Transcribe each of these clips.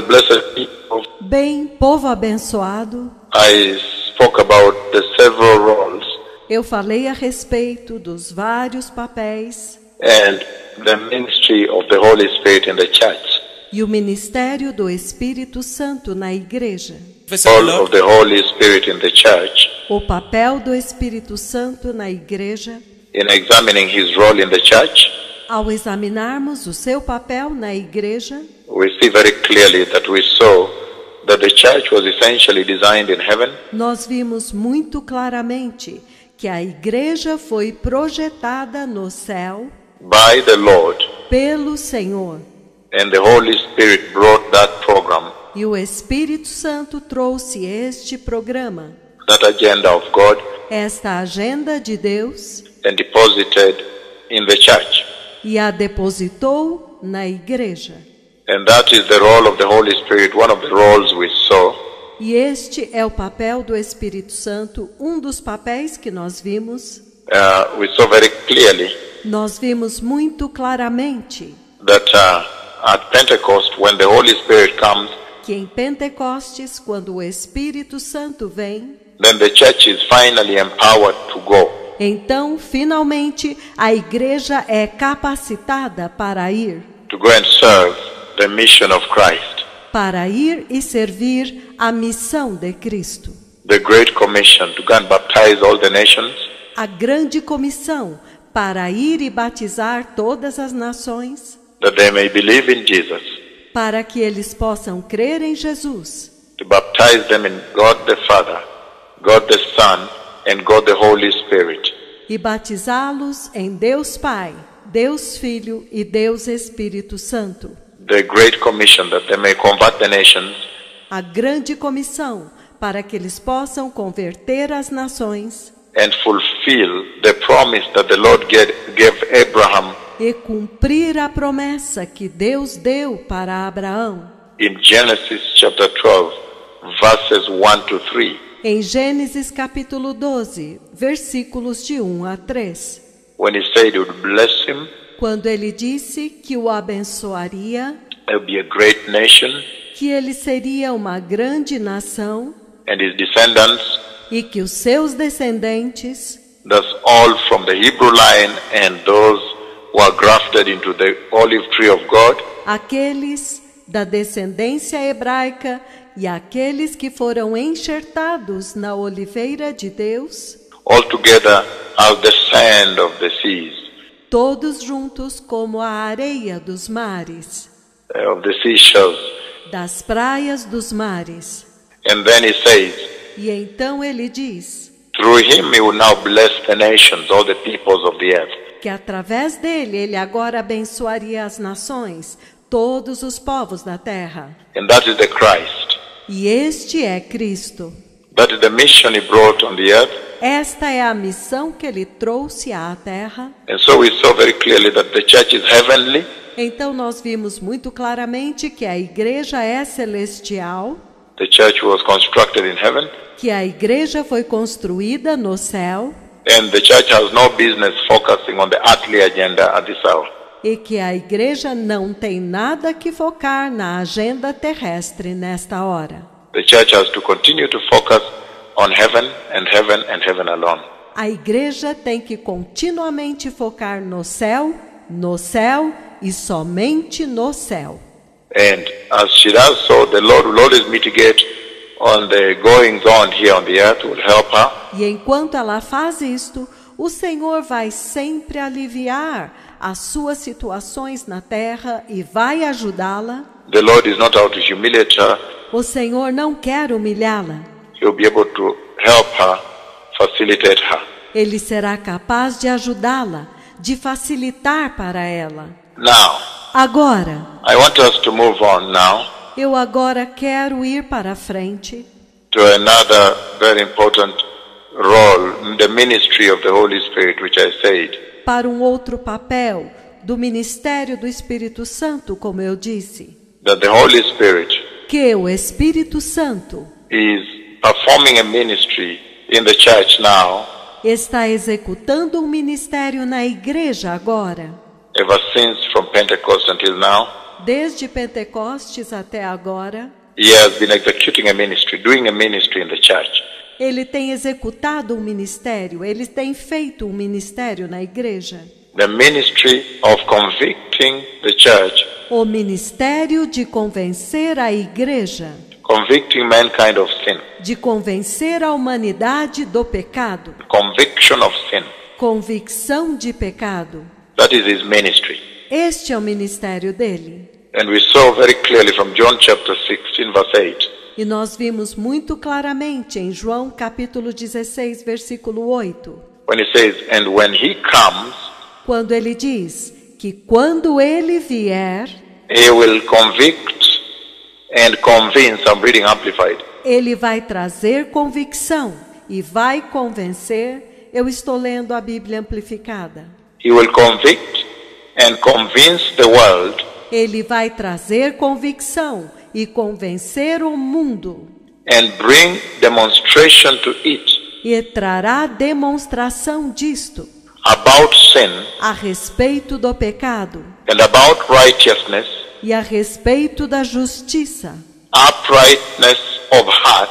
Well, blessed people, Bem, povo abençoado, I spoke about the several roles eu falei a respeito dos vários papéis and the ministry of the Holy Spirit in the church. e o ministério do Espírito Santo na igreja. Role of the Holy Spirit in the church O papel do Espírito Santo na igreja. in examining his role in the church. Ao examinarmos o seu papel na igreja, We see very clearly that we saw that the church was essentially designed in heaven nós vimos muito claramente que a igreja foi projetada no céu by the Lord, pelo Senhor. and the Holy Spirit brought that program, E o Espírito Santo trouxe este programa, that agenda of God, esta agenda de Deus, and deposited in the church. e a depositou na igreja. And that is the role of the Holy Spirit, one of the roles we saw. E este é o papel do Espírito Santo, um dos papéis que nós vimos. We saw very clearly Nós vimos muito claramente that at Pentecost, when the Holy Spirit comes, que em Pentecostes, quando o Espírito Santo vem, then the church is finally empowered to go. então, finalmente, a igreja é capacitada para ir Serve the mission of Christ. para ir e servir a missão de Cristo. The Great Commission to go and baptize all the nations, A grande comissão para ir e batizar todas as nações, that they may believe in Jesus, para que eles possam crer em Jesus, to baptize them in God the Father, God the Son, and God the Holy Spirit. e batizá-los em Deus Pai, Deus Filho e Deus Espírito Santo. The Great Commission that they may convert the nations A grande comissão para que eles possam converter as nações and fulfill the promise that the Lord gave Abraham e cumprir a promessa que Deus deu para Abraão. in Genesis chapter 12, verses 1 to 3. Em Gênesis capítulo 12, versículos de 1 a 3, When he said he would bless him, quando ele disse que o abençoaria, there would be a great nation, que ele seria uma grande nação and his descendants, e que os seus descendentes, that's all from the Hebrew line and those who are grafted into the olive tree of God, aqueles da descendência hebraica e aqueles que foram enxertados na oliveira de Deus, all together as the sand of the seas, todos juntos como a areia dos mares, of the seashells. das praias dos mares. And then he says, E então ele diz through him he will now bless the nations, all the peoples of the earth. que através dele ele agora abençoaria as nações, todos os povos da terra. And that is the Christ. E este é Cristo. That is the mission he brought on the earth. Esta é a missão que ele trouxe à terra. And so we saw very clearly that the church is heavenly, Então nós vimos muito claramente que a igreja é celestial, the church was constructed in heaven, que a igreja foi construída no céu and the church has no business focusing on the earthly agenda at this hour. e que a igreja não tem nada que focar na agenda terrestre nesta hora. The church has to continue to focus on heaven and heaven and heaven alone. A igreja tem que continuamente focar no céu e somente no céu. And as she does so, the Lord will always mitigate on the goings on here on the earth, will help her. E enquanto ela faz isto, o Senhor vai sempre aliviar as suas situações na terra e vai ajudá-la. The Lord is not out to humiliate her. O Senhor não quer humilhá-la. He'll be able to help her, facilitate her. Ele será capaz de ajudá-la, de facilitar para ela. Now, Agora, I want us to move on now eu agora quero ir para frente to another very important role in the ministry of the Holy Spirit, which I said. para um outro papel do ministério do Espírito Santo, como eu disse, That the Holy Spirit que o Espírito Santo is performing a ministry in the church now, está executando um ministério na igreja agora, ever since from Pentecost until now, desde Pentecostes até agora, he has been executing a ministry, doing a ministry in the church. ele tem executado um ministério, ele tem feito um ministério na igreja. The ministry of convicting the church, O ministério de convencer a igreja, convicting mankind of sin, de convencer a humanidade do pecado, conviction of sin. convicção de pecado. That is his ministry. Este é o ministério dele. And we saw very clearly from John chapter 16 verse 8. E nós vimos muito claramente em João capítulo 16, versículo 8, When he says, and when he comes, quando ele diz que quando ele vier, he will convict and convince. I'm reading Amplified. ele vai trazer convicção e vai convencer. Eu estou lendo a Bíblia amplificada. He will convict and convince the world Ele vai trazer convicção e convencer o mundo and bring demonstration to it e trará demonstração disto about sin a respeito do pecado and about righteousness, e a respeito da justiça, uprightness of heart,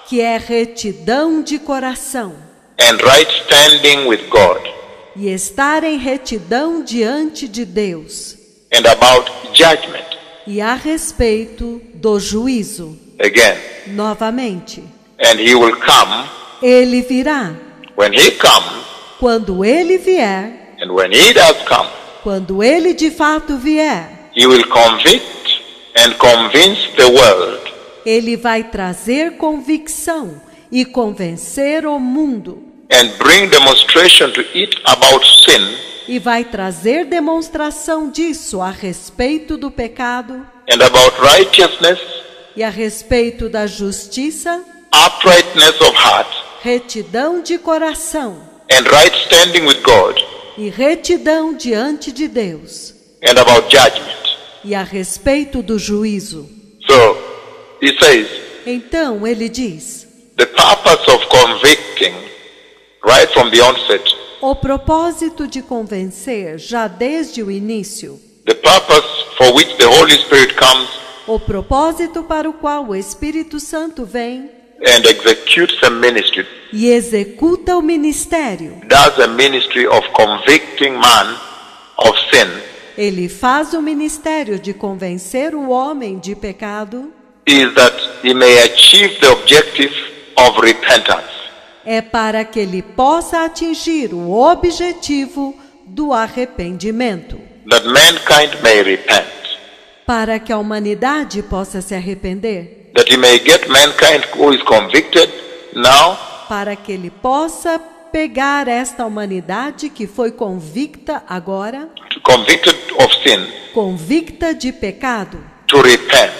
que é retidão de coração, and right standing with God, e estar em retidão diante de Deus, and about judgment. e a respeito do juízo. Again, Novamente, and he will come. ele virá. When he comes, Quando ele vier, and when he does come, quando ele de fato vier, he will convict and convince the world ele vai trazer convicção e convencer o mundo, and bring demonstration to it about sin e vai trazer demonstração disso a respeito do pecado and about righteousness, e a respeito da justiça, uprightness of heart, retidão de coração and right standing with God, e retidão diante de Deus, and about judgment. e a respeito do juízo. So, he says, Então ele diz: the purpose of convicting right from the onset, o propósito de convencer já desde o início, the purpose for which the Holy Spirit comes o propósito para o qual o Espírito Santo vem and executes a ministry, e executa o ministério. does a ministry of convicting man of sin, Ele faz o ministério de convencer o homem de pecado, is that he may achieve the objective of repentance. é para que ele possa atingir o objetivo do arrependimento, That mankind may repent, para que a humanidade possa se arrepender, that he may get mankind who is convicted now para que ele possa pegar esta humanidade que foi convicta agora, convicted of sin, convicta de pecado, to repent.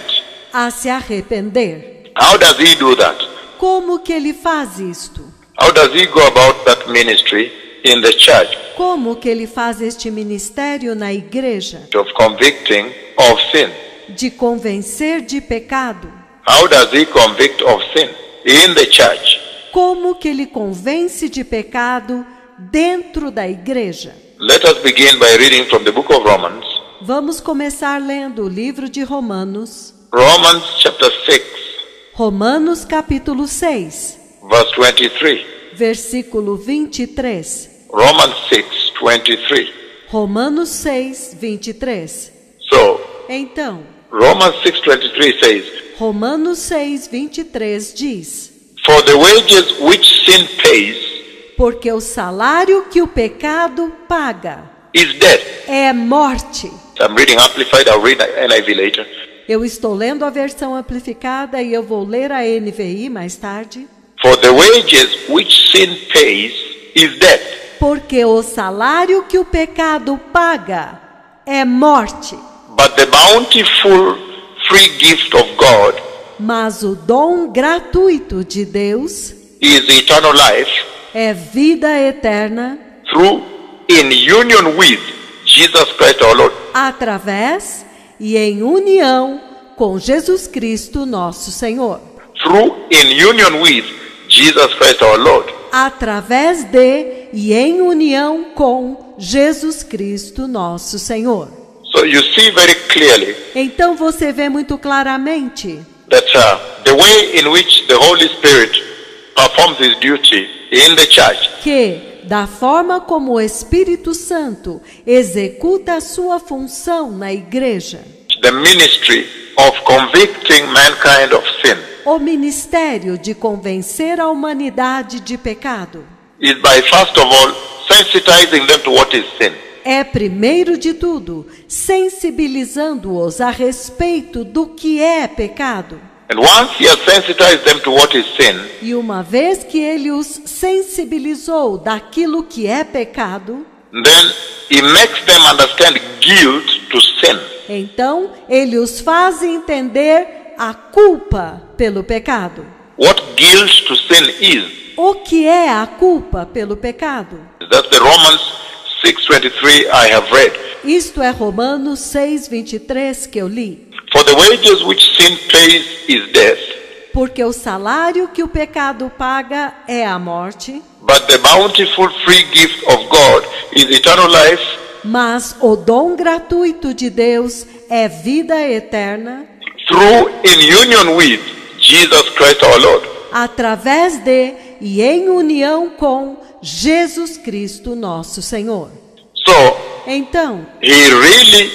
a se arrepender. How does he do that? Como que ele faz isto? How does he go about that ministry in the church Como que ele faz este ministério na igreja, of convicting of sin? de convencer de pecado? How does he convict of sin in the church? Como que ele convence de pecado dentro da igreja? Let us begin by reading from the book of Romans. Vamos começar lendo o livro de Romanos. Romans chapter 6, Romanos capítulo 6, verse 23. versículo 23. Romans 6, 23. Romanos 6, 23. So, Então, Romans 6, 23 says, Romanos 6, 23 diz: for the wages which sin pays porque o salário que o pecado paga is death. é morte. I'm reading Amplified, I'll read NIV later. Eu estou lendo a versão amplificada e eu vou ler a NVI mais tarde. For the wages which sin pays is death. Porque o salário que o pecado paga é morte. But the bountiful free gift of God Mas o dom gratuito de Deus is eternal life é vida eterna through in union with Jesus Christ our Lord. através e em união com Jesus Cristo nosso Senhor. Through in union with Jesus Christ our Lord. Através de e em união com Jesus Cristo nosso Senhor. So you see very clearly Então você vê muito claramente that the way in which the Holy Spirit performs his duty in the church que, da forma como o Espírito Santo executa a sua função na igreja, the ministry of convicting mankind of sin o ministério de convencer a humanidade de pecado, is by first of all sensitizing them to what is sin. é, primeiro de tudo, sensibilizando-os a respeito do que é pecado. And once he has sensitized them to what is sin, E uma vez que ele os sensibilizou daquilo que é pecado, then he makes them understand guilt to sin. então ele os faz entender a culpa pelo pecado. What guilt to sin is. O que é a culpa pelo pecado? That's the Romans 6:23 I have read. Isto é Romanos 6:23 que eu li. For the wages which sin pays is death, Porque o salário que o pecado paga é a morte, but the bountiful free gift of God is eternal life mas o dom gratuito de Deus é vida eterna, through in union with Jesus Christ our Lord. através de e em união com Jesus Cristo nosso Senhor. So Então, he really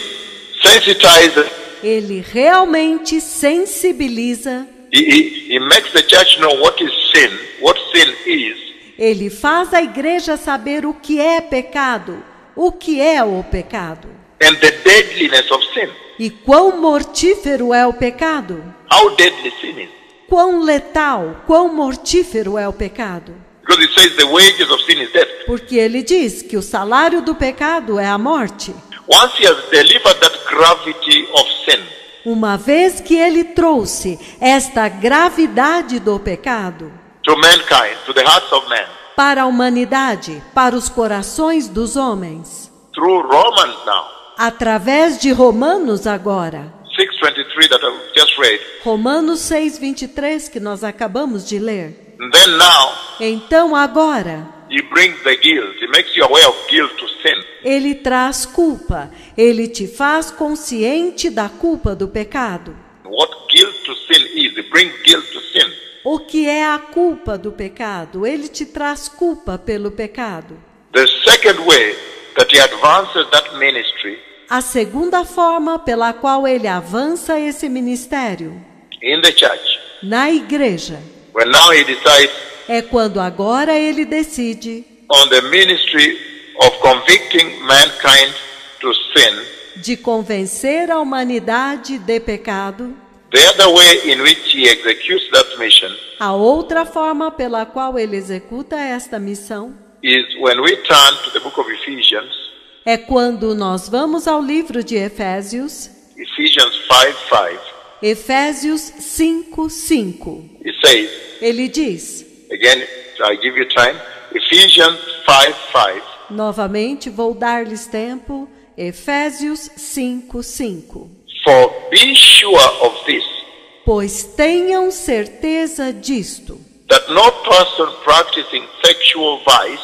sensitizes, ele realmente sensibiliza, he makes the church know what sin is, ele faz a igreja saber o que é pecado, o que é o pecado, and the deadliness of sin. e quão mortífero é o pecado, How deadly sin is. quão letal, quão mortífero é o pecado. Because it says the wages of sin is death. Porque ele diz que o salário do pecado é a morte. Once he has delivered that gravity of sin, Uma vez que ele trouxe esta gravidade do pecado to mankind, to the hearts of man, para a humanidade, para os corações dos homens, through Romans now, através de Romanos agora, 6:23 that I've just read, Romanos 6:23 que nós acabamos de ler. and then now Então agora, he brings the guilt. He makes you aware of guilt to sin. ele traz culpa, ele te faz consciente da culpa do pecado. What guilt to sin is, he brings guilt to sin. O que é a culpa do pecado? Ele te traz culpa pelo pecado. The second way that he advances that ministry A segunda forma pela qual ele avança esse ministério in the church, na igreja when now he decides é quando agora ele decide on the ministry of convicting mankind to sin. de convencer a humanidade de pecado. The other way in which he executes that mission A outra forma pela qual ele executa esta missão is when we turn to the book of Ephesians, é quando nós vamos ao livro de Efésios, Ephesians 5:5. Efésios 5:5. It says, Ele diz, again, I give you time, Ephesians 5:5. novamente vou dar-lhes tempo, Efésios 5:5. For be sure of this, Pois tenham certeza disto, that no person practicing sexual vice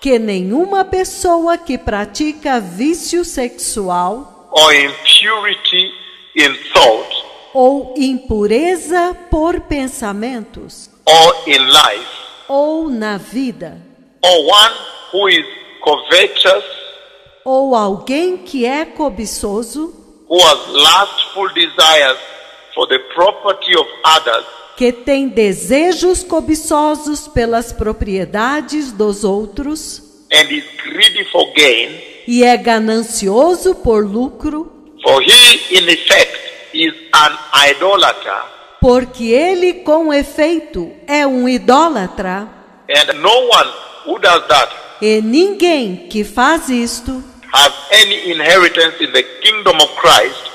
que nenhuma pessoa que pratica vício sexual or impurity in thought ou impureza por pensamentos or in life, ou na vida, or one who is covetous, ou alguém que é cobiçoso, who has lustful desires for the property of others, que tem desejos cobiçosos pelas propriedades dos outros and is greedy for gain, e é ganancioso por lucro, for he in effect is an idolater, porque ele com efeito é um idólatra, and no one who does that e ninguém que faz isto has any inheritance in the kingdom of Christ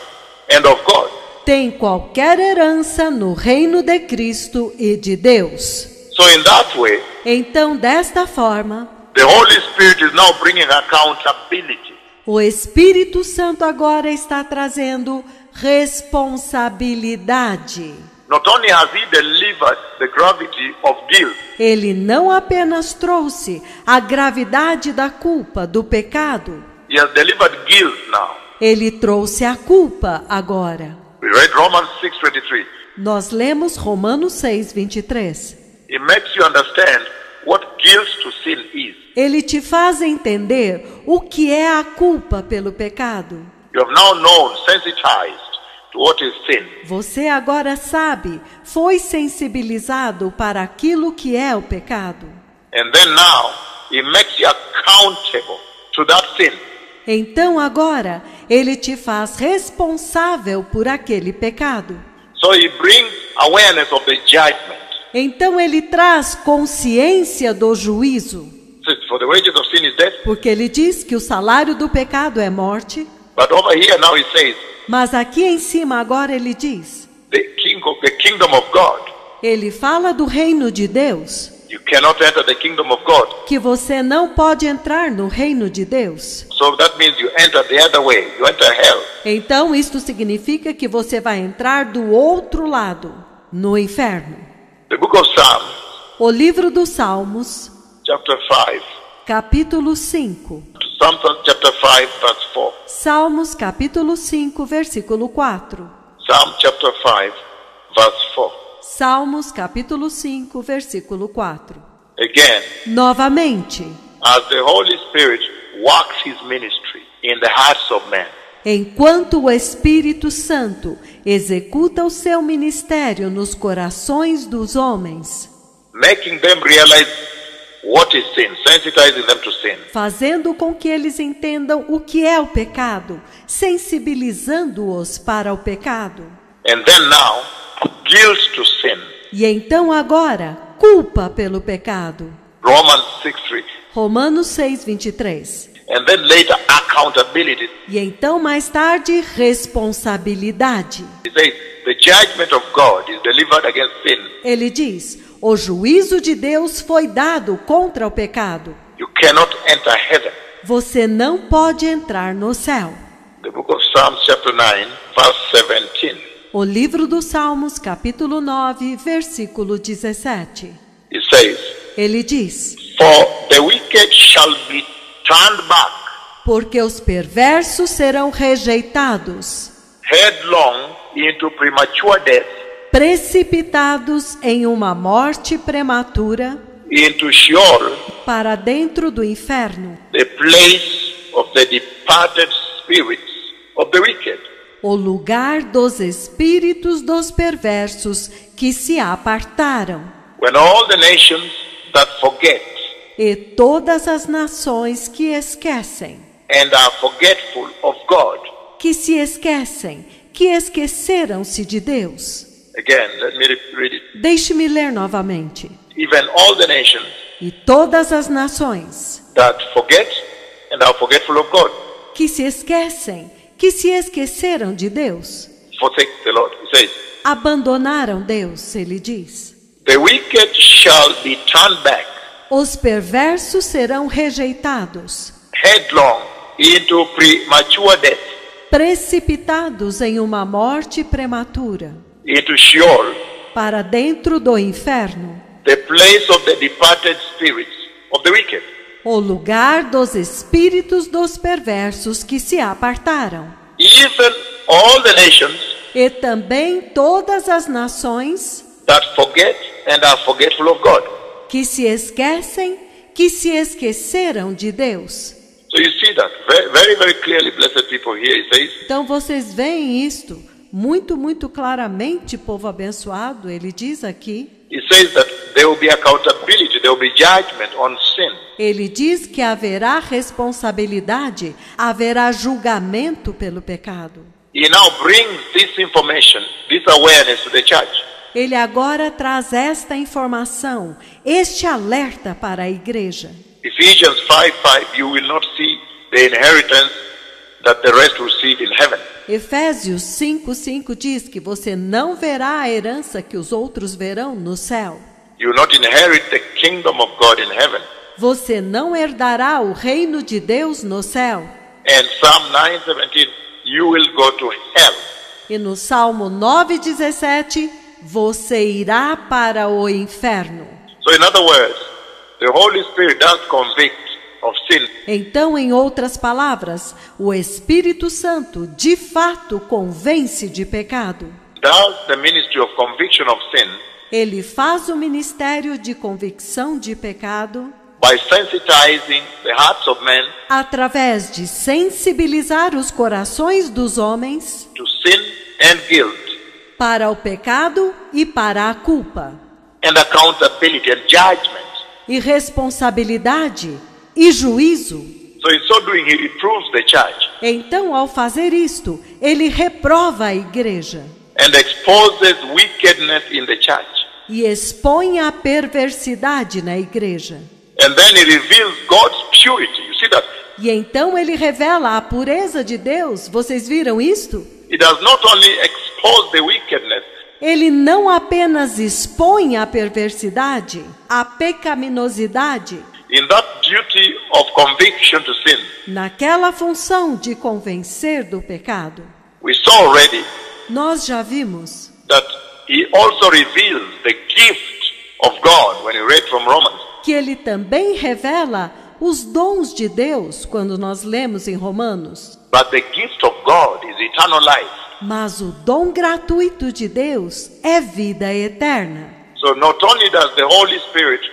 and of God. tem qualquer herança no reino de Cristo e de Deus. So in that way, Então, desta forma, the Holy Spirit is now bringing accountability. o Espírito Santo agora está trazendo responsabilidade. Not only has he delivered the gravity of guilt, Ele não apenas trouxe a gravidade da culpa, do pecado, he has delivered guilt now. Ele trouxe a culpa agora. We read Romans 6:23. Nós lemos Romanos 6:23. It makes you understand what guilt to sin is. Ele te faz entender o que é a culpa pelo pecado. You have now known, sensitized to what is sin. Você agora sabe, foi sensibilizado para aquilo que é o pecado. And then now, it makes you accountable to that sin. Então agora, ele te faz responsável por aquele pecado. So he brings awareness of the judgment. Então ele traz consciência do juízo. Says, for the wages of sin is death. Porque ele diz que o salário do pecado é morte. But over here now he says, Mas aqui em cima agora ele diz, the kingdom of God. ele fala do reino de Deus, You cannot enter the kingdom of God. que você não pode entrar no reino de Deus. So that means you enter the other way. You enter hell. Então isto significa que você vai entrar do outro lado, no inferno. The book of Psalms, O livro dos Salmos, chapter 5. capítulo 5. Psalms chapter 5, verse 4. Salmos capítulo 5, versículo 4. Psalm chapter 5, verse 4. Salmos capítulo 5, versículo 4. Again, Novamente, as the Holy Spirit works his ministry in the hearts of men, enquanto o Espírito Santo executa o seu ministério nos corações dos homens, making them realize what is sin, sensitizing them to sin. fazendo com que eles entendam o que é o pecado, sensibilizando-os para o pecado. And then now, guilt to sin. E então agora, culpa pelo pecado. Romans 6:3. Romanos 6, 23. And then later, accountability. E então mais tarde, responsabilidade. He says, the judgment of God is delivered against sin. Ele diz, o juízo de Deus foi dado contra o pecado. You cannot enter heaven. Você não pode entrar no céu. The book of Psalms chapter 9, verse 17. O livro dos Salmos, capítulo 9, versículo 17. It says, Ele diz, for the wicked shall be turned back, porque os perversos serão rejeitados, headlong into premature death, precipitados em uma morte prematura, into Sheol, para dentro do inferno, the place of the departed spirits of the wicked. o lugar dos espíritos dos perversos que se apartaram, When all the nations that forget e todas as nações que esquecem, and are forgetful of God. que se esquecem, que esqueceram-se de Deus. Again, let me read it. Deixe-me ler novamente. Even all the nations E todas as nações that forget and are forgetful of God, que se esquecem, que se esqueceram de Deus, forsake the Lord. He says, abandonaram Deus, ele diz. the wicked shall be turned back, Os perversos serão rejeitados, headlong into premature death, precipitados em uma morte prematura, into Sheol, para dentro do inferno, the place of the departed spirits of the wicked. o lugar dos espíritos dos perversos que se apartaram. Even all the nations E também todas as nações that forget and are forgetful of God. que se esquecem, que se esqueceram de Deus. So you see that very, very, very clearly, blessed people here. He says, Então vocês veem isto muito, muito claramente, povo abençoado. Ele diz aqui, he says that there will be accountability, there will be judgment on sin. ele diz que haverá responsabilidade, haverá julgamento pelo pecado. He now brings this information, this awareness to the church. Ele agora traz esta informação, este alerta para a igreja. Ephesians 5:5, you will not see the inheritance that the rest receive in heaven. Efésios 5:5 diz que você não verá a herança que os outros verão no céu. You will not inherit the kingdom of God in heaven. Você não herdará o reino de Deus no céu. And Psalm 9:17, you will go to hell. E no Salmo 9:17, você irá para o inferno. So in other words, the Holy Spirit does convict of sin. Então, em outras palavras, o Espírito Santo de fato convence de pecado. Does the ministry of conviction of sin Ele faz o ministério de convicção de pecado by sensitizing the hearts of men através de sensibilizar os corações dos homens to sin and guilt para o pecado e para a culpa, and accountability and judgment. e responsabilidade e juízo. So in so doing, he reproves the church Então, ao fazer isto, ele reprova a igreja and exposes wickedness in the church. e expõe a perversidade na igreja. And then he reveals God's purity. You see that? E então ele revela a pureza de Deus. Vocês viram isto? He does not only expose the wickedness, Ele não apenas expõe a perversidade, a pecaminosidade, in that duty of conviction to sin. naquela função de convencer do pecado. We saw already Nós já vimos that he also reveals the gift of God when you read from Romans. que ele também revela os dons de Deus quando nós lemos em Romanos. But the gift of God is eternal life. Mas o dom gratuito de Deus é vida eterna. So not only does the Holy Spirit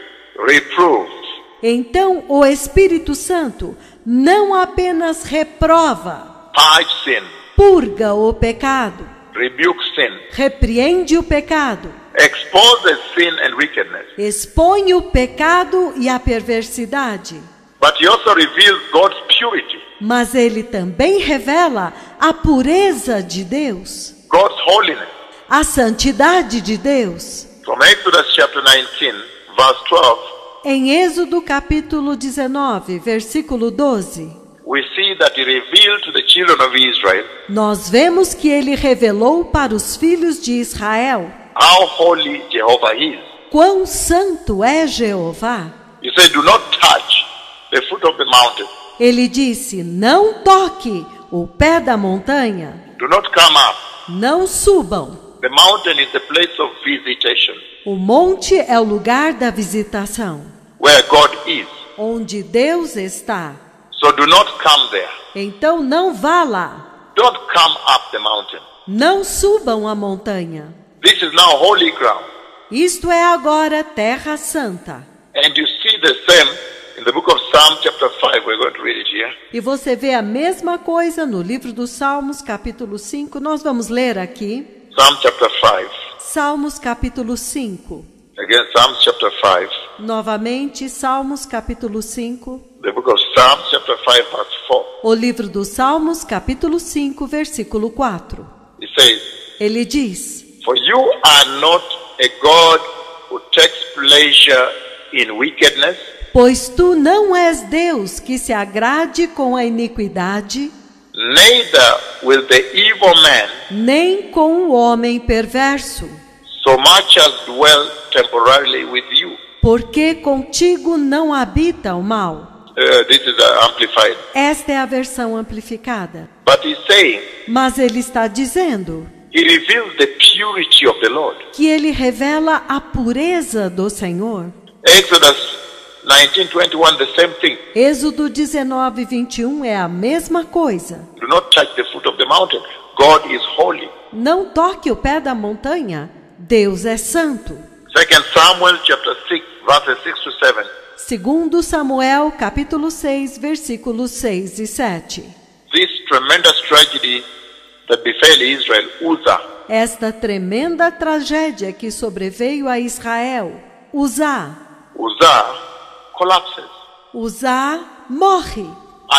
reprove, Então o Espírito Santo não apenas reprova, purge sin, purga o pecado, rebuke sin, repreende o pecado, exposes sin and wickedness, expõe o pecado e a perversidade, but he also reveals God's purity, mas ele também revela a pureza de Deus, God's holiness. a santidade de Deus. From Exodus chapter 19, verse 12, Em Êxodo capítulo 19, versículo 12, we see that he revealed to the children of Israel nós vemos que ele revelou para os filhos de Israel how holy Jehovah is. quão santo é Jeová. He said, do not touch the foot of the mountain. Ele disse: não toque o pé da montanha, Do not come up. não subam. The mountain is the place of visitation, O monte é o lugar da visitação, where God is. onde Deus está. So do not come there. Então não vá lá, Don't come up the mountain. não subam a montanha. This is now holy ground. Isto é agora terra santa. And you see the same in the book of Psalm chapter 5. We're going to read it here. E você vê a mesma coisa no livro dos Salmos, capítulo 5. Nós vamos ler aqui. Psalm chapter 5. Salmos, capítulo 5. Again, Psalm chapter 5. Novamente, Salmos, capítulo 5. The book of Psalm chapter 5 verse 4. O livro dos Salmos, capítulo 5, versículo 4. It says, Ele diz: for you are not a God who takes pleasure in wickedness, pois tu não és Deus que se agrade com a iniquidade, neither will the evil man nem com o homem perverso, so much as dwell temporarily with you. porque contigo não habita o mal. This is amplified. Esta é a versão amplificada. But he's saying, Mas ele está dizendo he reveals the purity of the Lord. que ele revela a pureza do Senhor. Exodus 19:21, the same thing. Êxodo 19, 21 é a mesma coisa. Do not touch the foot of the mountain. God is holy. Não toque o pé da montanha. Deus é santo. 2 Samuel chapter 6, verses 6 to 7. Segundo Samuel, capítulo 6, versículos 6 e 7. This tremendous tragedy that befell Israel, Uzzah, Esta tremenda tragédia que sobreveio a Israel, Uzá collapses. Uzá morre.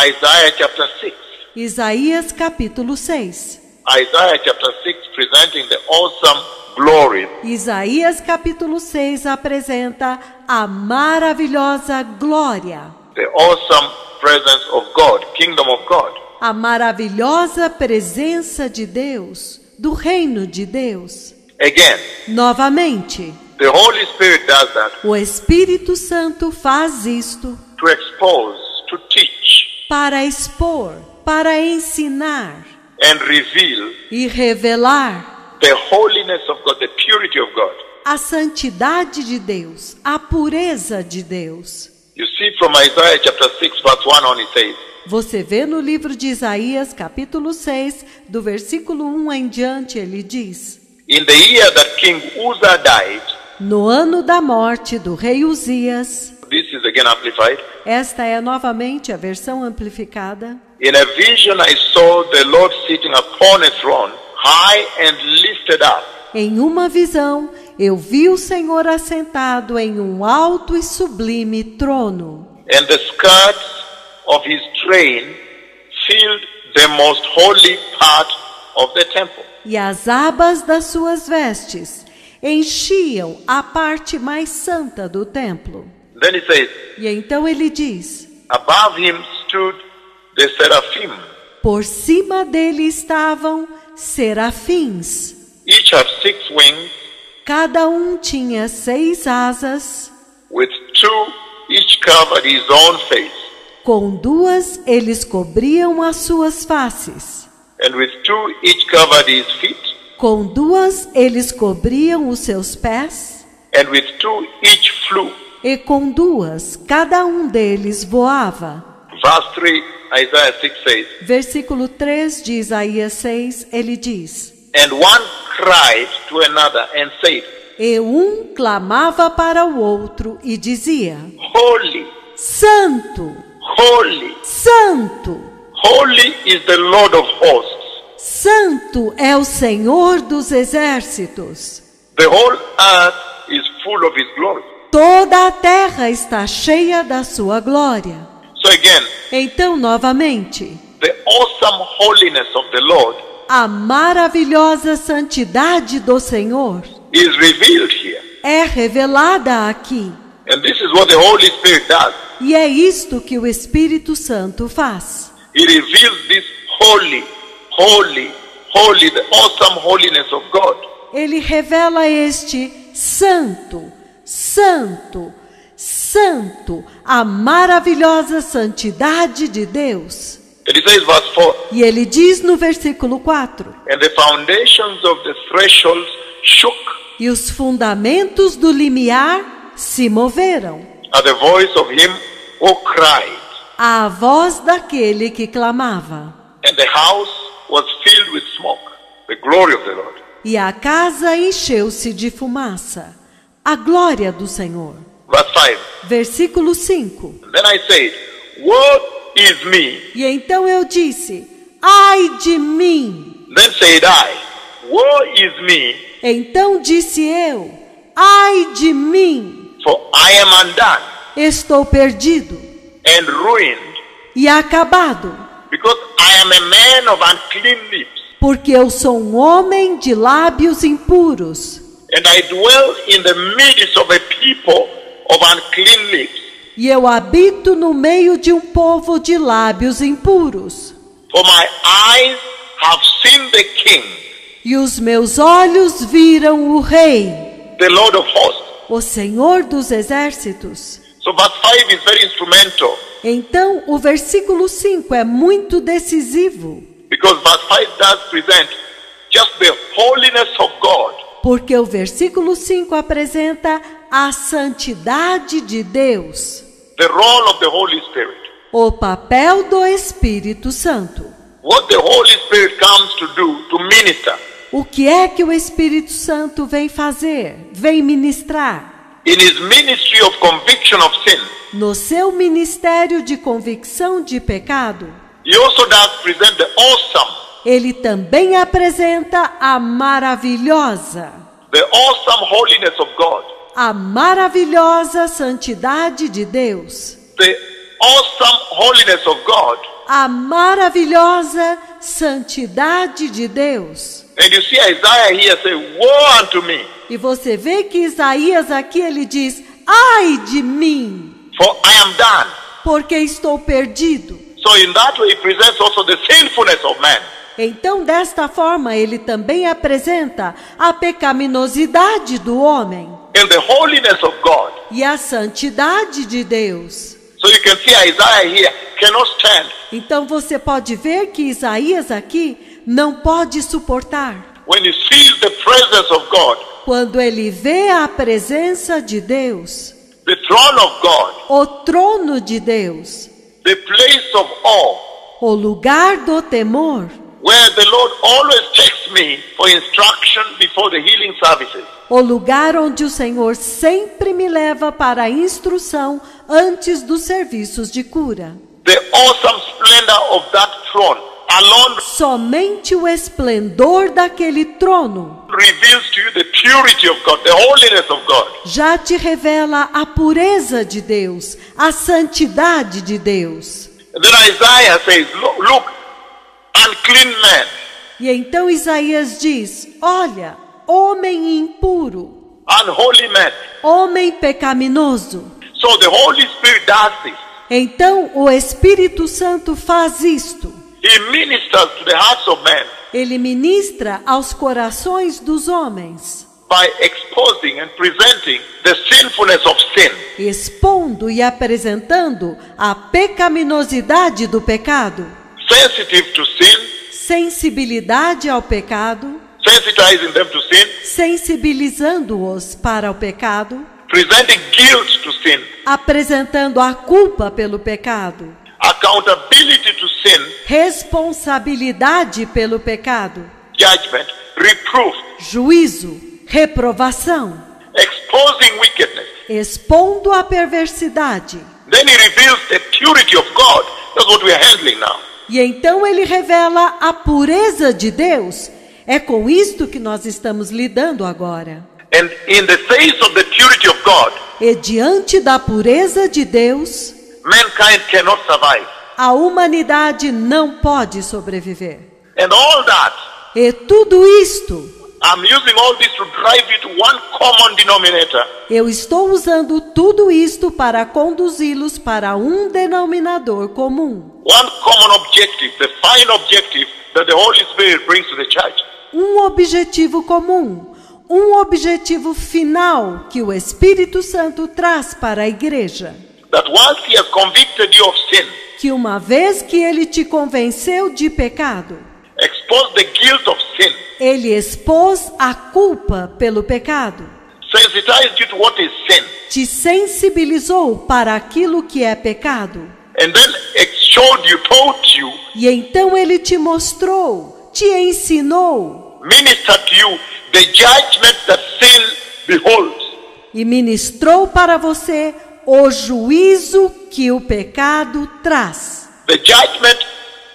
Isaiah chapter 6. Isaías capítulo 6. Isaiah chapter 6 presenting the awesome glory, Isaías capítulo 6 apresenta a maravilhosa glória, the awesome presence of God, kingdom of God. a maravilhosa presença de Deus, do reino de Deus. Again, Novamente, the Holy Spirit does that o Espírito Santo faz isto to expose, to teach, para expor, para ensinar and reveal e revelar the holiness of God, the purity of God. a santidade de Deus, a pureza de Deus. You see from Isaiah chapter 6 verse 1 on, it says, Você vê no livro de Isaías, capítulo 6, do versículo 1 em diante, ele diz: in the year that King Uzzah died, No ano da morte do rei Uzias, this is again amplified, esta é novamente a versão amplificada. in a vision I saw the Lord sitting upon a throne, high and lifted up, Em uma visão, eu vi o Senhor assentado em um alto e sublime trono, and the skirts of his train filled the most holy part of the temple. e as abas das suas vestes enchiam a parte mais santa do templo. Then he says, E então ele diz: above him stood the seraphim. Por cima dele estavam serafins. Each had 6 wings, Cada um tinha 6 asas. with 2 each covered his own face, Com 2 eles cobriam as suas faces. and with 2 each covered his feet, Com 2 eles cobriam os seus pés. and with 2 each flew. E com 2 cada um deles voava. Verse 3, Isaiah 6 says, Versículo 3 de Isaías 6, ele diz: and one cried to another and said, E um clamava para o outro e dizia: Holy, Santo, holy, Santo, holy is the Lord of hosts. Santo é o Senhor dos exércitos. The whole earth is full of his glory. Toda a terra está cheia da sua glória. So again, Então, novamente, the awesome holiness of the Lord a maravilhosa santidade do Senhor is revealed here. é revelada aqui. And this is what the Holy Spirit does. E é isto que o Espírito Santo faz. He reveals this holy, holy, holy, the awesome holiness of God. Ele revela este santo, santo, santo, a maravilhosa santidade de Deus. And he says, verse 4, E ele diz no versículo 4: and the foundations of the thresholds shook E os fundamentos do limiar se moveram at the voice of him who cried. à voz daquele que clamava. And the house was filled with smoke, the glory of the Lord. E a casa encheu-se de fumaça, a glória do Senhor. Verse 5, Versículo 5. then I said, woe is me. E então eu disse: Ai de mim! Then said I, woe is me, Então disse eu: Ai de mim! for I am undone Estou perdido and ruined, e acabado, because I am a man of unclean lips, porque eu sou um homem de lábios impuros, and I dwell in the midst of a people of unclean lips. e eu habito no meio de um povo de lábios impuros. For my eyes have seen the King, E os meus olhos viram o Rei, the Lord of hosts. o Senhor dos exércitos. So verse 5 is very instrumental, Então, o versículo 5 é muito decisivo, because verse 5 does present just the holiness of God, porque o versículo 5 apresenta a santidade de Deus, the role of the Holy Spirit. o papel do Espírito Santo. What the Holy Spirit comes to do, to minister O que é que o Espírito Santo vem fazer, vem ministrar? in his ministry of conviction of sin. No seu ministério de convicção de pecado, He also does present the awesome, ele também apresenta a maravilhosa, the awesome holiness of God, a maravilhosa santidade de Deus, the awesome holiness of God. a maravilhosa santidade de Deus. And you see Isaiah here say, woe unto me, E você vê que Isaías aqui ele diz: Ai de mim, for I am done. porque estou perdido. So in that way he presents also the sinfulness of man. Então, desta forma, ele também apresenta a pecaminosidade do homem And the holiness of God. e a santidade de Deus. So you can see Isaiah here cannot stand Então, você pode ver que Isaías aqui não pode suportar. when he sees the presence of God. Quando ele vê a presença de Deus, the throne of God, o trono de Deus, the place of awe, o lugar do temor, where the Lord always takes me for instruction before the healing services. o lugar onde o Senhor sempre me leva para a instrução antes dos serviços de cura. The awesome splendor of that throne alone Somente o esplendor daquele trono reveals to you the purity of God, the holiness of God. já te revela a pureza de Deus, a santidade de Deus. And then Isaiah says, look, unclean man, E então Isaías diz: olha, homem impuro, unholy man. homem pecaminoso. So the Holy Spirit does this. Então o Espírito Santo faz isto. He ministers to the hearts of men Ele ministra aos corações dos homens, by exposing and presenting the sinfulness of sin. expondo e apresentando a pecaminosidade do pecado, Sensitive to sin, sensibilidade ao pecado, sensitizing them to sin, sensibilizando-os para o pecado, presenting guilt to sin, apresentando a culpa pelo pecado, accountability to sin, responsabilidade pelo pecado, judgment, reproof, juízo, reprovação, exposing wickedness. expondo a perversidade. Then he reveals the purity of God. That's what we are handling now. E então ele revela a pureza de Deus. É com isto que nós estamos lidando agora. And in the face of the purity of God, E diante da pureza de Deus, mankind cannot survive. a humanidade não pode sobreviver. And all that, E tudo isto, I'm using all this to drive you to one common denominator. eu estou usando tudo isto para conduzi-los para um denominador comum. One common objective, the fine objective that the Holy Spirit brings to the church. Um objetivo comum, um objetivo final que o Espírito Santo traz para a igreja. That once he has convicted you of sin, Que uma vez que ele te convenceu de pecado, exposed the guilt of sin, ele expôs a culpa pelo pecado, sensitized you to what is sin, te sensibilizou para aquilo que é pecado, and then showed you, taught you, e então ele te mostrou, te ensinou ministered to you the judgment that sin beholds. e ministrou para você o juízo que o pecado traz. The judgment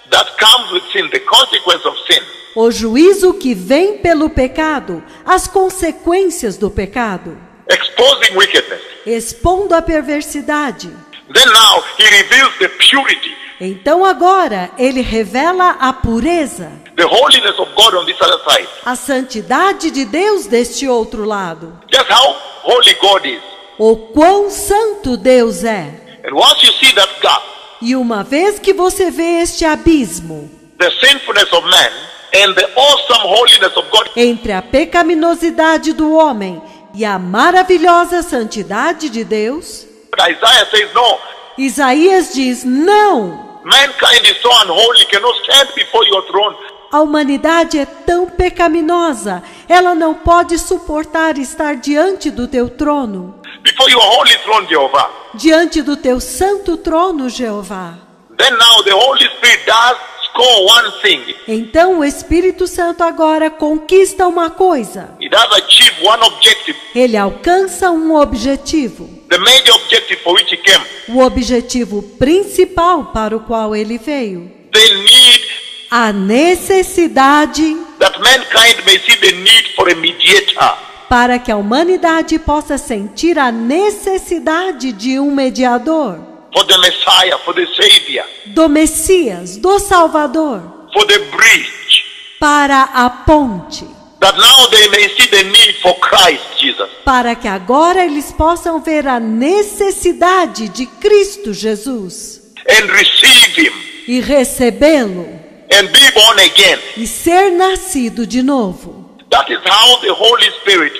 that comes with sin, the consequence of sin. O juízo que vem pelo pecado, as consequências do pecado, Exposing wickedness. expondo a perversidade. Then now he reveals the purity, Então agora ele revela a pureza, the holiness of God on this other side. a santidade de Deus deste outro lado. Just how holy God is. O quão santo Deus é. And once you see that gap, E uma vez que você vê este abismo the sinfulness of man and the awesome holiness of God, entre a pecaminosidade do homem e a maravilhosa santidade de Deus, Isaiah says, no, Isaías diz: não, mankind is so unholy, cannot stand before your throne. a humanidade é tão pecaminosa, ela não pode suportar estar diante do teu trono, Before your holy throne, Jehovah. diante do teu santo trono, Jeová. Then now the Holy Spirit does score one thing. Então o Espírito Santo agora conquista uma coisa. He does achieve one objective, Ele alcança um objetivo. the major objective for which he came. O objetivo principal para o qual ele veio. The need A necessidade that mankind may see the need for a mediator. para que a humanidade possa sentir a necessidade de um mediador, For the Messiah, for the Savior, do Messias, do Salvador, for the bridge, para a ponte, that now they may see the need for Christ Jesus. para que agora eles possam ver a necessidade de Cristo Jesus And receive Him e recebê-lo and be born again. e ser nascido de novo. That is how the Holy Spirit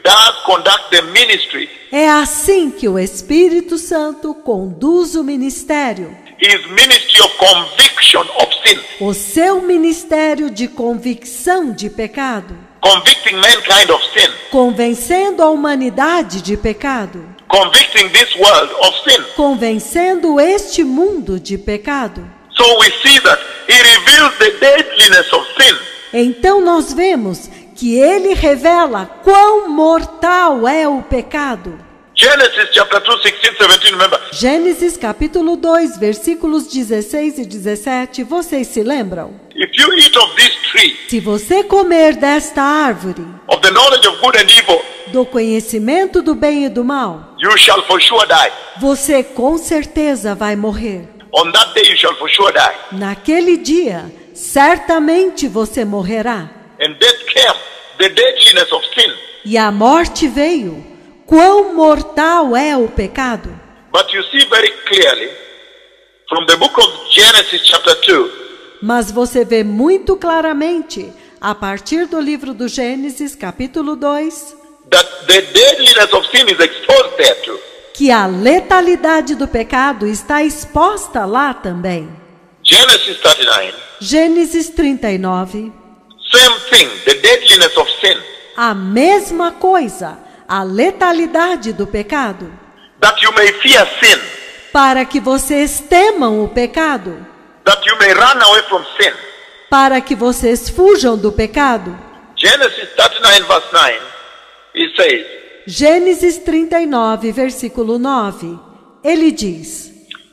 does conduct the ministry. É assim que o Espírito Santo conduz o ministério, His ministry of conviction of sin, o seu ministério de convicção de pecado, convicting mankind of sin, convencendo a humanidade de pecado, convicting this world of sin. convencendo este mundo de pecado. So we see that he reveals the deadliness of sin. Então nós vemos que ele revela quão mortal é o pecado. Genesis chapter 2, 16, 17, remember? Gênesis capítulo 2, versículos 16 e 17, vocês se lembram? If you eat of this tree, Se você comer desta árvore, of the knowledge of good and evil, do conhecimento do bem e do mal, you shall for sure die. você com certeza vai morrer. On that day you shall for sure die. Naquele dia, certamente você morrerá. And death came, the deadliness of sin. E a morte veio. Quão mortal é o pecado! But you see very clearly from the book of Genesis chapter 2, Mas você vê muito claramente, a partir do livro do Gênesis, capítulo 2, that the deadliness of sin is exposed there too. que a letalidade do pecado está exposta lá também. Genesis 39, Gênesis 39, same thing, the deadliness of sin. a mesma coisa, a letalidade do pecado, That you may fear sin, para que vocês temam o pecado, that you may run away from sin. para que vocês fujam do pecado. Genesis 39 verse 9, it says, Gênesis 39, versículo 9, ele diz,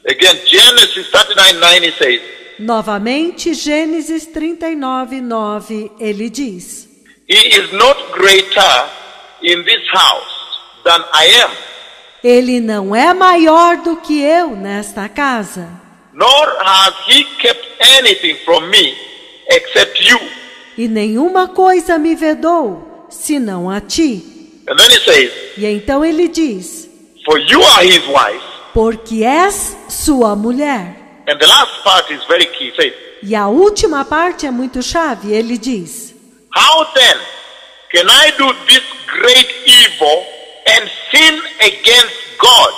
again, Genesis 39, 9, it says, novamente, Gênesis 39, 9, ele diz, he is not greater in this house than I am, ele não é maior do que eu nesta casa, nor has he kept anything from me except you. e nenhuma coisa me vedou, senão a ti. And then it says, E então ele diz, for you are his wife. porque és sua mulher. And the last part is very key. It says, E a última parte é muito chave, ele diz, how then can I do this great evil and sin against God?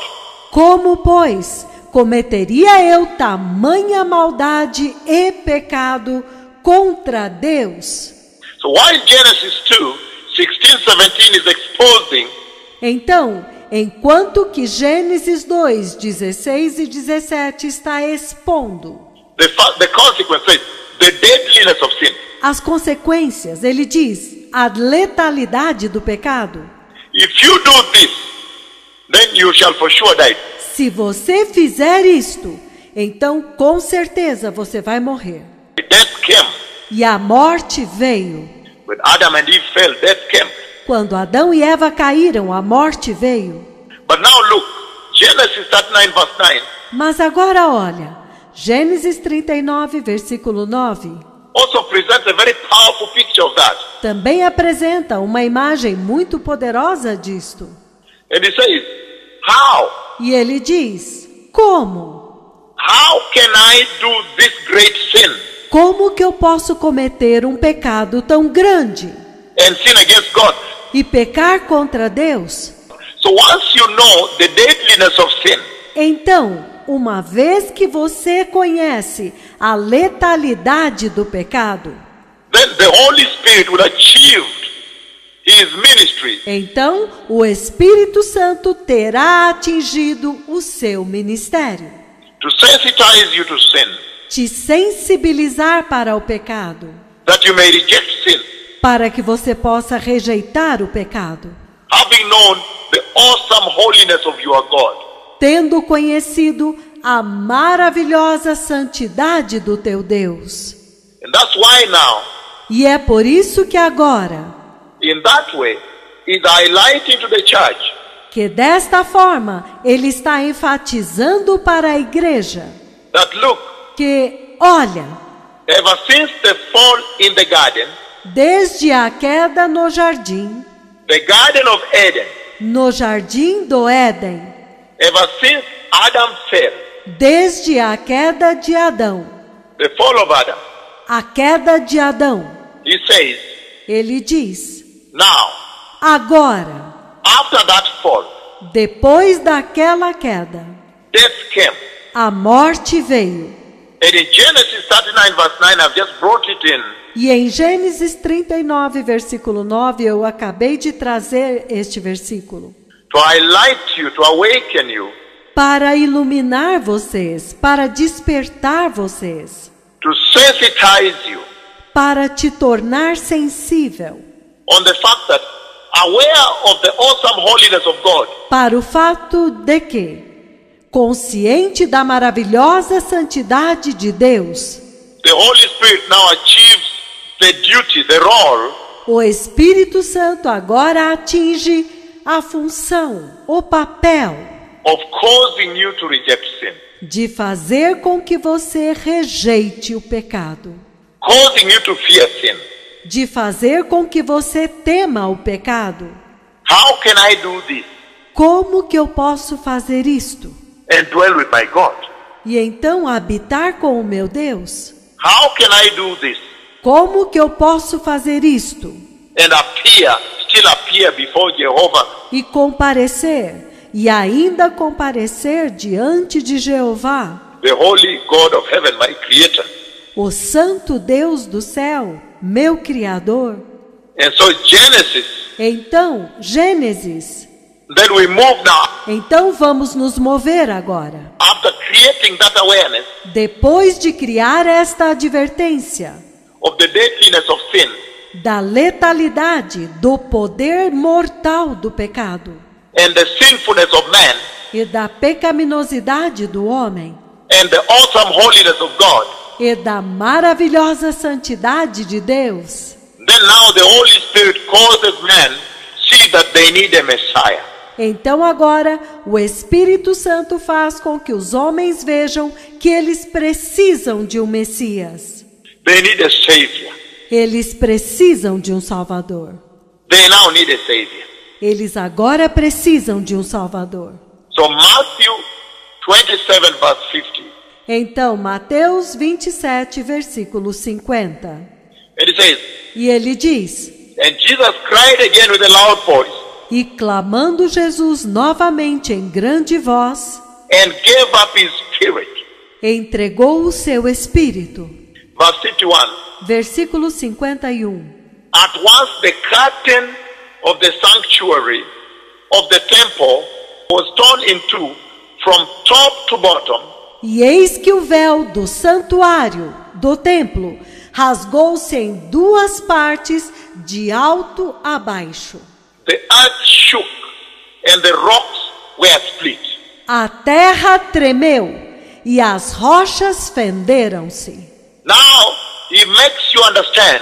como, pois, cometeria eu tamanha maldade e pecado contra Deus? So while Genesis 2, 16, 17 is exposing Então, enquanto que Gênesis 2, 16 e 17 está expondo the consequences, the deadliness of sin. as consequências, ele diz, a letalidade do pecado. If you do this, then you shall for sure die. Se você fizer isto, então com certeza você vai morrer. Death came. E a morte veio. When Adam and Eve fell, death came. Quando Adão e Eva caíram, a morte veio. But now look, Genesis 39 verse 9 Mas agora olha, Gênesis 39, versículo 9, also presents a very powerful picture of that. também apresenta uma imagem muito poderosa disto. And it says, how? E ele diz, como? How can I do this great sin Como que eu posso cometer um pecado tão grande and sin against God? e pecar contra Deus? So once you know the deadliness of sin, Então, uma vez que você conhece a letalidade do pecado, then the Holy Spirit will achieve his ministry então o Espírito Santo terá atingido o seu ministério, to sensitize you to sin, te sensibilizar para o pecado, that you may reject sin, para que você possa rejeitar o pecado, having known the awesome holiness of your God. tendo conhecido a maravilhosa santidade do teu Deus. And that's why now, E é por isso que agora, in that way, is highlighting to the church que desta forma ele está enfatizando para a igreja that look, que, olha, ever since the fall in the garden, desde a queda no jardim, the Garden of Eden, no jardim do Éden, ever since Adam fell, desde a queda de Adão, the fall of Adam, a queda de Adão, he says, ele diz, now, agora, after that fall, depois daquela queda, death came. a morte veio. And in Genesis 39 verse 9, I've just brought it in. E em Gênesis 39, versículo 9, eu acabei de trazer este versículo. to highlight you, to awaken you, para iluminar vocês, para despertar vocês, to sensitize you para te tornar sensível on the fact that, aware of the awesome holiness of God, para o fato de que, consciente da maravilhosa santidade de Deus, the Holy Spirit now achieves the duty, the role o Espírito Santo agora atinge a função, o papel of causing you to reject sin, de fazer com que você rejeite o pecado, causing you to fear sin. de fazer com que você tema o pecado. How can I do this Como que eu posso fazer isto? and dwell with my God? E então habitar com o meu Deus? How can I do this Como que eu posso fazer isto? and still appear before Jehovah E comparecer, e ainda comparecer diante de Jeová, the holy God of heaven, my creator? o santo Deus do céu, meu Criador? And so Genesis, Então, Gênesis. then we move now, Então vamos nos mover agora. after creating that awareness Depois de criar esta advertência of the deadliness of sin, da letalidade, do poder mortal do pecado and the sinfulness of man, e da pecaminosidade do homem and the awesome holiness of God, e da maravilhosa santidade de Deus, then now the Holy Spirit causes man see that they need a Messiah. então agora o Espírito Santo faz com que os homens vejam que eles precisam de um Messias. They need a Savior. Eles precisam de um Salvador. They now need a Savior. Eles agora precisam de um Salvador. So Matthew 27 verse 50, Então, Mateus 27, versículo 50. and it says, E ele diz: and Jesus cried again with a loud voice, E clamando Jesus novamente em grande voz, and gave up his spirit. entregou o seu espírito. Verse 51, Versículo 51. at once the curtain of the sanctuary of the temple was torn in two from top to bottom, E eis que o véu do santuário, do templo, rasgou-se em duas partes, de alto a baixo. the earth shook, and the rocks were split. A terra tremeu e as rochas fenderam-se. Now he makes you understand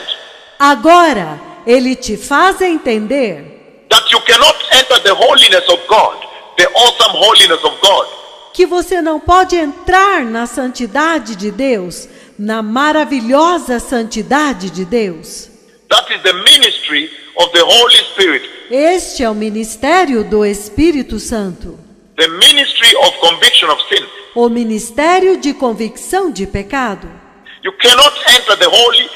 Agora, ele te faz entender that you cannot enter the holiness of God, the awesome holiness of God, que você não pode entrar na santidade de Deus, na maravilhosa santidade de Deus. that is the ministry of the Holy Spirit, Este é o ministério do Espírito Santo, the ministry of conviction of sin. o ministério de convicção de pecado. You cannot enter the holy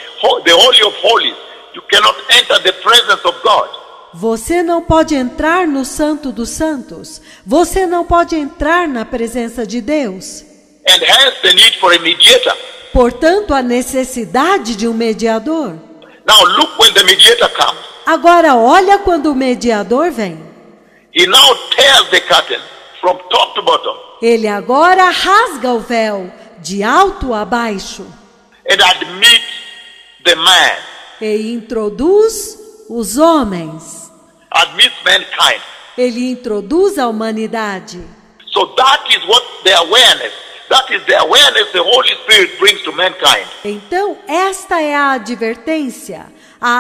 of holies. You cannot enter the presence of God. Você não pode entrar no Santo dos Santos. Você não pode entrar na presença de Deus. And hence the need for a mediator. Portanto, a necessidade de um mediador. Now look when the mediator comes. Agora, olha quando o mediador vem. He now tears the curtain from top to bottom Ele agora rasga o véu de alto a baixo and admits the man, e introduz os homens. admits mankind. Ele introduz a humanidade. So that is what the awareness, that is the awareness the Holy Spirit brings to mankind. Então, esta é a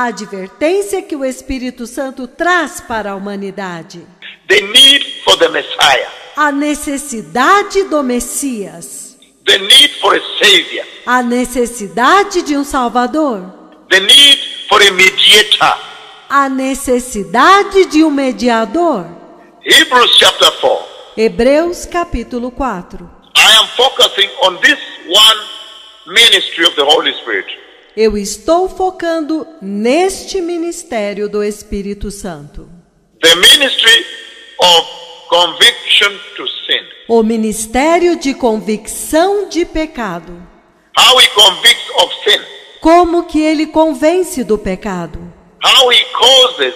advertência que o Espírito Santo traz para a humanidade. The need for the Messiah, A necessidade do Messias, the need for a Savior, a necessidade de um Salvador, the need for a mediator. a necessidade de um mediador. Hebrews chapter 4. Hebreus capítulo 4. I am focusing on this one ministry of the Holy Spirit. Eu estou focando neste ministério do Espírito Santo. The ministry of conviction to sin. O ministério de convicção de pecado. How he convicts of sin. Como que ele convence do pecado? How he causes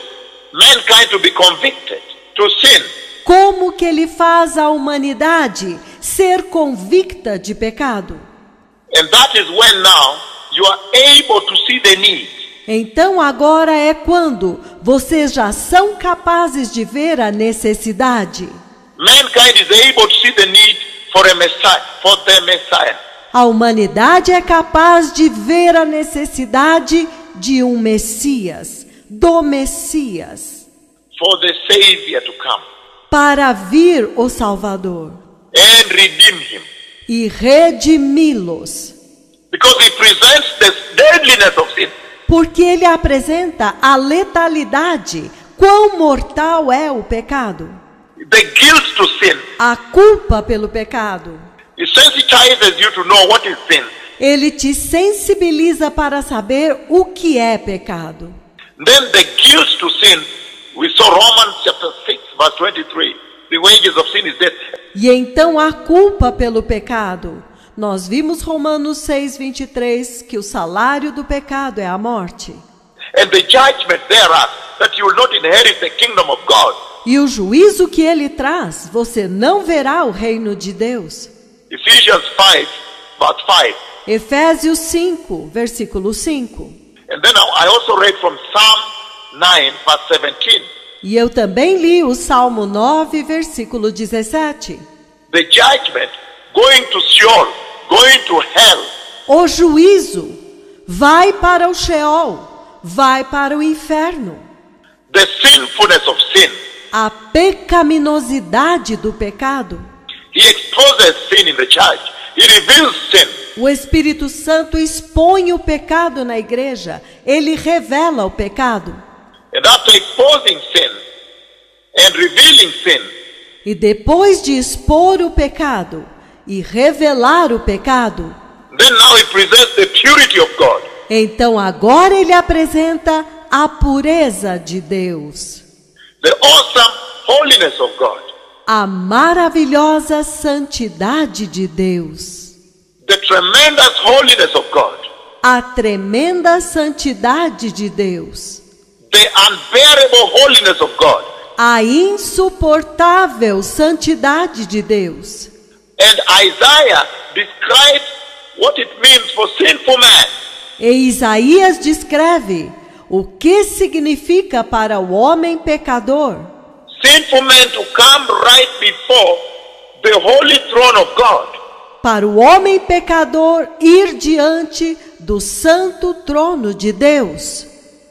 mankind to be convicted to sin. Como que ele faz a humanidade ser convicta de pecado? And that is when now you are able to see the need. Então agora é quando vocês já são capazes de ver a necessidade. Mankind is able to see the need for a Messiah, for the Messiah. A humanidade é capaz de ver a necessidade de um Messias, do Messias, For the Savior to come para vir o Salvador and redeem him. e redimi-los. Because he presents the deadliness of sin. Porque ele apresenta a letalidade, quão mortal é o pecado, The guilt to sin. a culpa pelo pecado. It sensitizes you to know what is sin. Ele te sensibiliza para saber o que é pecado. Then the guilt to sin, we saw Romans chapter 6 verse 23. The wages of sin is death. E então a culpa pelo pecado. Nós vimos Romanos 6:23 que o salário do pecado é a morte. And the judgment thereof, that you will not inherit the kingdom of God. E o juízo que ele traz, você não verá o reino de Deus. Ephesians 5 verse 5. Efésios 5, versículo 5. And then I also read from Psalm 9 verse 17. E eu também li o Salmo 9, versículo 17. The judgment going to Sheol, going to hell. O juízo vai para o Sheol, vai para o inferno. The sinfulness of sin. A pecaminosidade do pecado. He exposes sin in the church. He reveals sin. O Espírito Santo expõe o pecado na igreja. Ele revela o pecado. And after exposing sin and revealing sin, E depois de expor o pecado e revelar o pecado, then now he presents the purity of God. então agora ele apresenta a pureza de Deus. The awesome holiness of God. A maravilhosa santidade de Deus. The tremendous holiness of God. A tremenda santidade de Deus. The unbearable holiness of God. A insuportável santidade de Deus. And Isaiah describes what it means for sinful man. E Isaías descreve o que significa para o homem pecador. Sinful man to come right before the holy throne of God. Para o homem pecador ir diante do santo trono de Deus.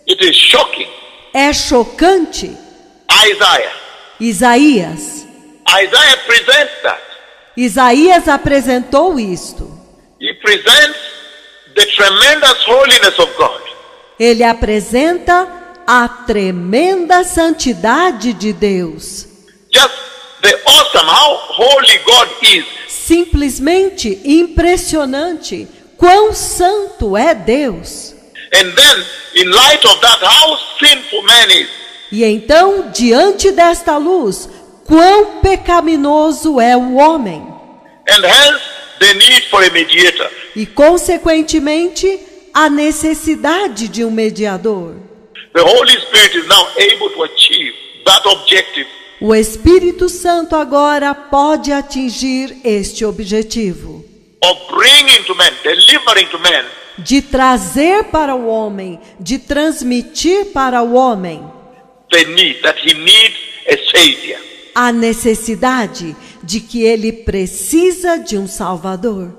It is shocking. É chocante. Isaías presents that. Isaías apresentou isto. He presents the tremendous holiness of God. Ele apresenta a tremenda santidade de Deus. Just the awesome, how holy God is. Simplesmente impressionante quão santo é Deus. And then, in light of that, how sinful man is. E então, diante desta luz, quão pecaminoso é o homem. And hence, the need for a mediator. E, consequentemente, a necessidade de um mediador. The Holy Spirit is now able to achieve that objective. O Espírito Santo agora pode atingir este objetivo. Of bringing to men, delivering to men. De trazer para o homem, de transmitir para o homem. The need, that he needs a savior. A necessidade de que ele precisa de um Salvador.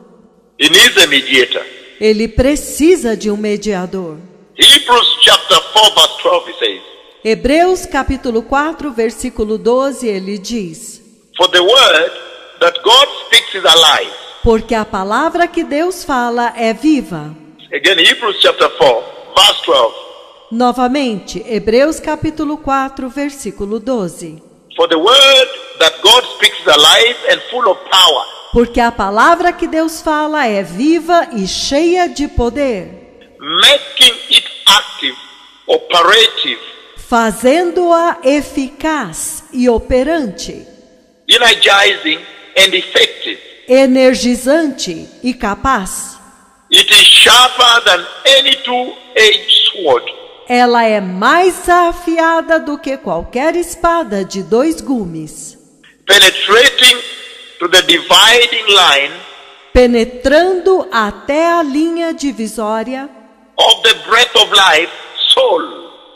He needs a mediator. Ele precisa de um mediador. Hebrews chapter 4 verse 12 says. Hebreus capítulo 4, versículo 12, ele diz: For the word that God speaks is alive. Porque a palavra que Deus fala é viva. Again, Hebrews chapter 4 verse 12. Novamente, Hebreus capítulo 4, versículo 12. For the word that God speaks is alive and full of power. Porque a palavra que Deus fala é viva e cheia de poder, making it active, operative, fazendo-a eficaz e operante, energizing and effective. energizante e capaz. It is sharper than any two-edged sword. Ela é mais afiada do que qualquer espada de 2 gumes. penetrating to the dividing line penetrando até a linha divisória of the breath of life, soul,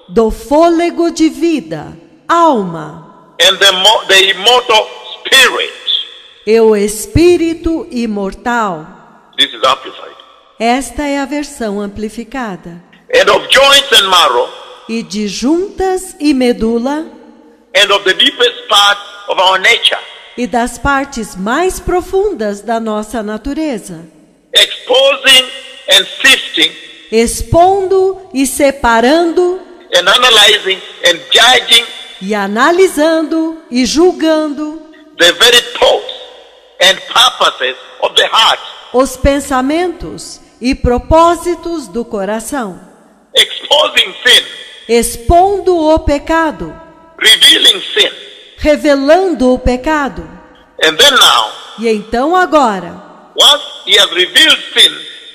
do fôlego de vida, alma, and the immortal spirit. e o espírito imortal. This is amplified. Esta é a versão amplificada. And of joints and marrow, E de juntas e medula, and of the deepest part of our nature, e das partes mais profundas da nossa natureza, exposing and sifting expondo e separando, and analyzing and judging e analisando e julgando the very thoughts and purposes of the heart, os pensamentos e propósitos do coração, exposing sin, expondo o pecado, revealing sin. revelando o pecado. And then now, E então agora, once he has revealed sin,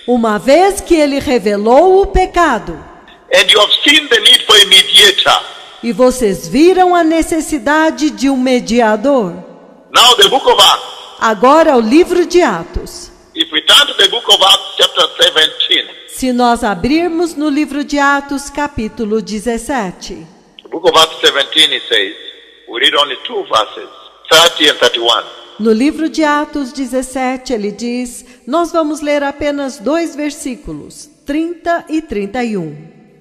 uma vez que ele revelou o pecado, and you have seen the need for a mediator, e vocês viram a necessidade de um mediador, now the book of Acts, agora o livro de Atos. if we turn to the book of Acts chapter 17, Se nós abrirmos no livro de Atos, capítulo 17, the book of Acts 17, it says, we read only 2 verses, 30 and 31. no livro de Atos 17, ele diz, nós vamos ler apenas 2 versículos, 30 e 31.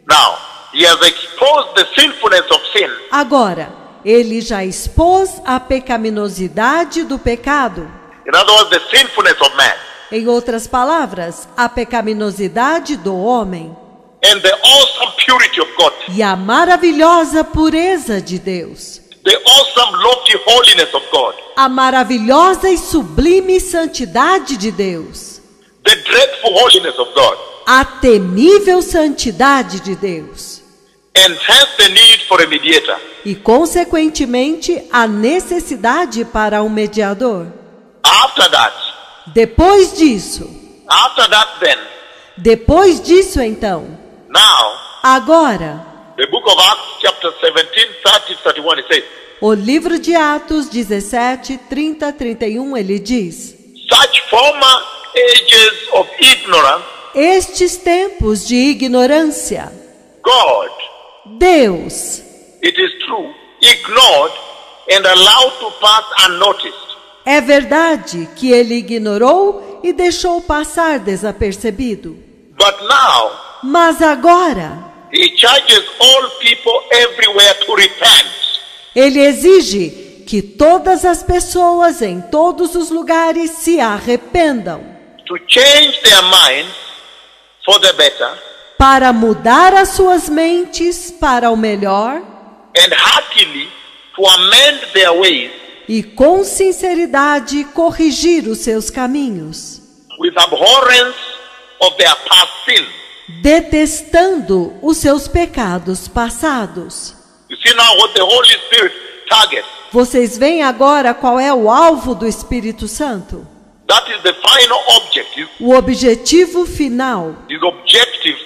Now, he has exposed the sinfulness of sin, Agora, ele já expôs a pecaminosidade do pecado. in other words, the sinfulness of man, Em outras palavras, a pecaminosidade do homem and the awesome purity of God, e a maravilhosa pureza de Deus, the awesome lofty holiness of God, a maravilhosa e sublime santidade de Deus, the dreadful holiness of God, a temível santidade de Deus and hence the need for a mediator. e, consequentemente, a necessidade para um mediador. After that, Depois disso, then, então, now, agora, the book of Acts chapter 17, 30, 31, it says, o livro de Atos 17, 30, 31, ele diz, such former ages of ignorance, estes tempos de ignorância, God, Deus, it is true, ignored and allowed to pass unnoticed. é verdade que ele ignorou e deixou passar desapercebido. But now, Mas agora, he charges all people everywhere to repent. ele exige que todas as pessoas em todos os lugares se arrependam, To change their minds for the better, para mudar as suas mentes para o melhor and heartily to amend their ways e com sinceridade corrigir os seus caminhos, with abhorrence of their past sins. detestando os seus pecados passados. You see now what the Holy Spirit targets. Vocês veem agora qual é o alvo do Espírito Santo? That is the final objective. O objetivo final, His objective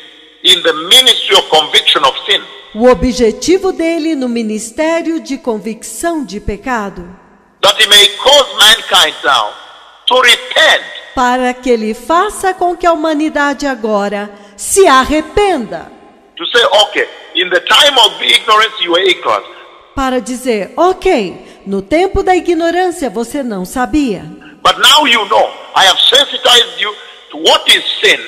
in the ministry of conviction of sin. o objetivo dele no ministério de convicção de pecado, That he may cause mankind now to repent. para que ele faça com que a humanidade agora se arrependa, To say, okay, in the time of ignorance you were ignorant. para dizer, ok, no tempo da ignorância você não sabia, But now you know. I have sensitized you to what is sin.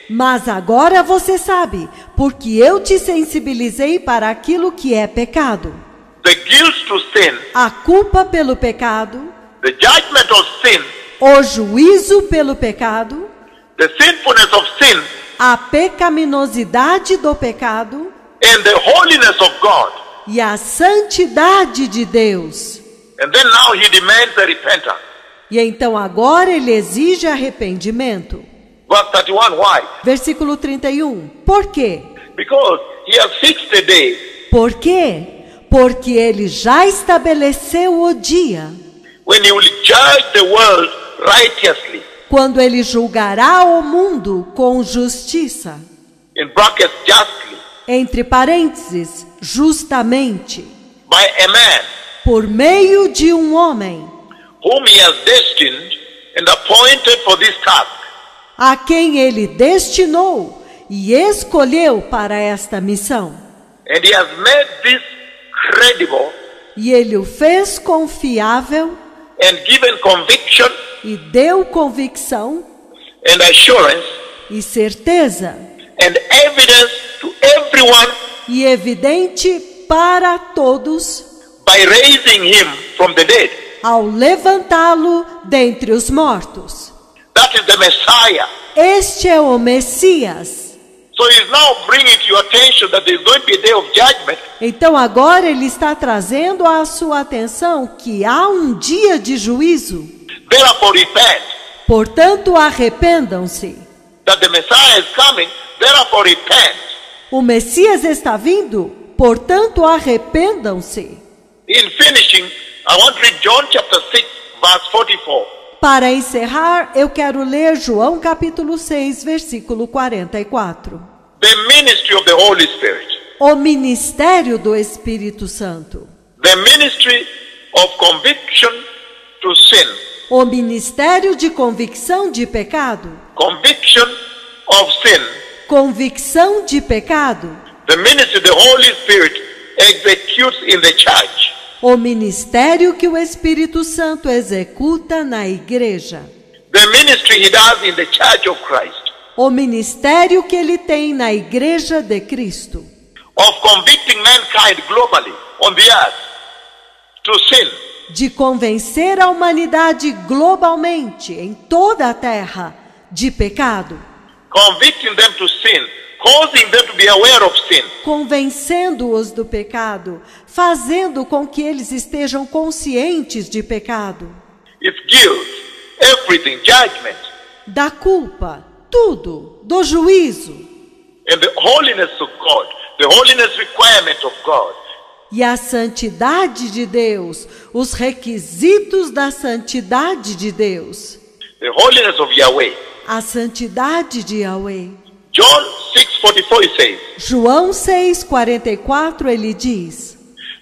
mas agora você sabe, porque eu te sensibilizei para aquilo que é pecado, The guilt to sin, a culpa pelo pecado, the judgment of sin, o juízo pelo pecado, the sinfulness of sin, a pecaminosidade do pecado and the holiness of God. e a santidade de Deus. And then now he demands a repentance. E então agora ele exige arrependimento. Verse 31, why? Versículo 31. Por quê? Because he has fixed a day Por quê? Porque ele já estabeleceu o dia when he will judge the world righteously. quando ele julgará o mundo com justiça. In brackets, justly. Entre parênteses, justamente, By a man por meio de um homem whom he has destined and appointed for this task. a quem ele destinou e escolheu para esta missão. And he has made this credible E ele o fez confiável and given conviction e deu convicção and assurance e certeza and evidence to everyone e evidente para todos by raising him from the dead. ao levantá-lo dentre os mortos. That is the Messiah. Este é o Messias. So he's now bringing to your attention that there's going to be a day of judgment. Então agora ele está trazendo à sua atenção que há um dia de juízo. Therefore repent. Portanto, arrependam-se. That the Messiah is coming. Therefore repent. O Messias está vindo, portanto, arrependam-se. In finishing, I want to read John chapter 6, verse 44. Para encerrar, eu quero ler João capítulo 6, versículo 44. The ministry of the Holy Spirit. O ministério do Espírito Santo. The ministry of conviction to sin. O ministério de convicção de pecado. Conviction of sin. Convicção de pecado. The ministry the Holy Spirit executes in the church. O ministério que o Espírito Santo executa na igreja. The ministry he does in the church of Christ. O ministério que ele tem na igreja de Cristo. Of convicting mankind globally on the earth to sin. De convencer a humanidade globalmente, em toda a terra, de pecado. Convicting them to sin. Causing them to be aware of sin. Convencendo-os do pecado, fazendo com que eles estejam conscientes de pecado. Its guilt, everything, judgment. Da culpa, tudo, do juízo. And the holiness of God, the holiness requirement of God. E a santidade de Deus, os requisitos da santidade de Deus. The holiness of Yahweh. A santidade de Yahweh. John 6:44 it says, João 6:44 ele diz: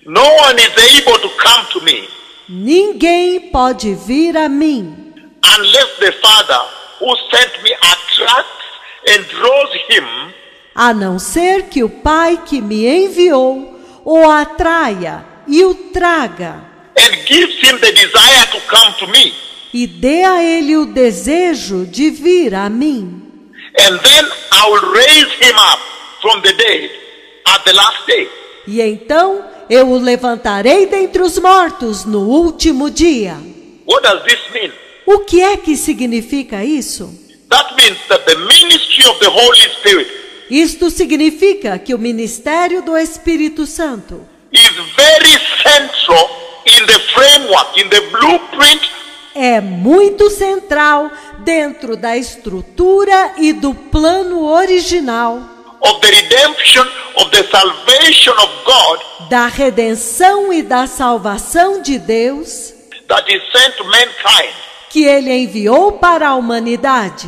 no one is able to come to me ninguém pode vir a mim, unless the Father who sent me attracts and draws him, a não ser que o Pai que me enviou o atraia e o traga, and gives him the desire to come to me. e dê a ele o desejo de vir a mim. And then I will raise him up from the dead at the last day. E então eu o levantarei dentre os mortos no último dia. What does this mean? O que é que significa isso? That means that the ministry of the Holy Spirit Isto significa que o ministério do Espírito Santo is very central in the framework, in the blueprint é muito central dentro da estrutura e do plano original of the redemption, of the salvation of God da redenção e da salvação de Deus that is sent to mankind. que ele enviou para a humanidade.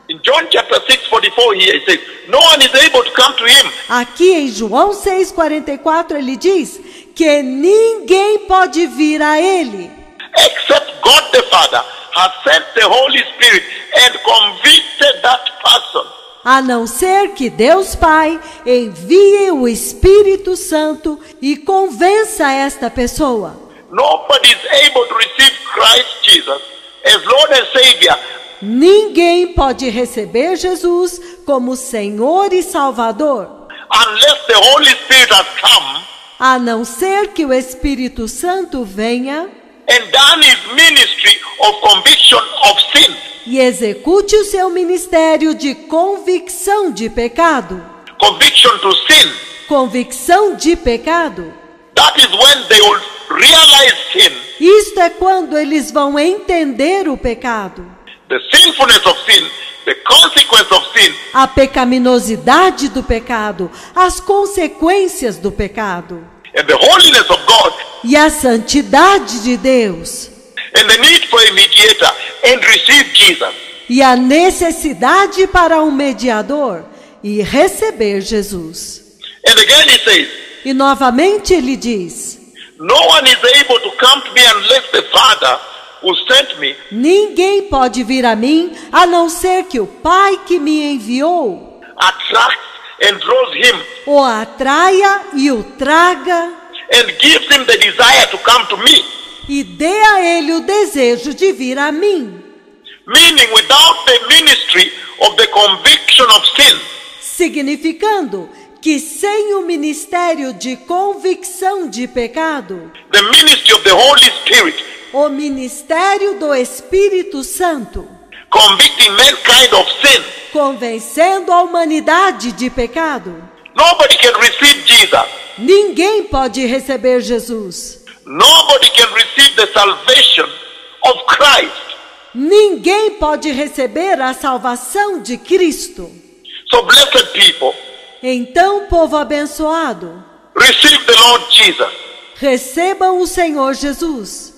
In John chapter 6:44 here it says, no one is able to come to him Aqui em João 6,44 ele diz que ninguém pode vir a ele, except God the Father has sent the Holy Spirit and convicted that person. a não ser que Deus Pai envie o Espírito Santo e convença esta pessoa. Nobody is able to receive Christ Jesus as Lord and Savior Ninguém pode receber Jesus como Senhor e Salvador, unless the Holy Spirit has come a não ser que o Espírito Santo venha and done his ministry of conviction of sin. e execute o seu ministério de convicção de pecado. Conviction to sin. Convicção de pecado. That is when they will realize sin, Isto é quando eles vão entender o pecado, the sinfulness of sin, the consequence of sin, a pecaminosidade do pecado, as consequências do pecado and the holiness of God, e a santidade de Deus and the need for a mediator, and receive Jesus. e a necessidade para um mediador e receber Jesus. And again he says, E novamente ele diz: no one is able to come to me unless the Father who sent me Ninguém pode vir a mim a não ser que o Pai que me enviou attracts and draws him o atraia e o traga and gives him the desire to come to me. e dê a ele o desejo de vir a mim. Meaning, without the ministry of the conviction of sin, Significando que sem o ministério de convicção de pecado, the ministry of the Holy Spirit, o ministério do Espírito Santo, convicting mankind of sin, convencendo a humanidade de pecado, nobody can receive Jesus. ninguém pode receber Jesus. Nobody can receive the salvation of Christ. Ninguém pode receber a salvação de Cristo. So, blessed people, Então, povo abençoado, receive the Lord Jesus. recebam o Senhor Jesus.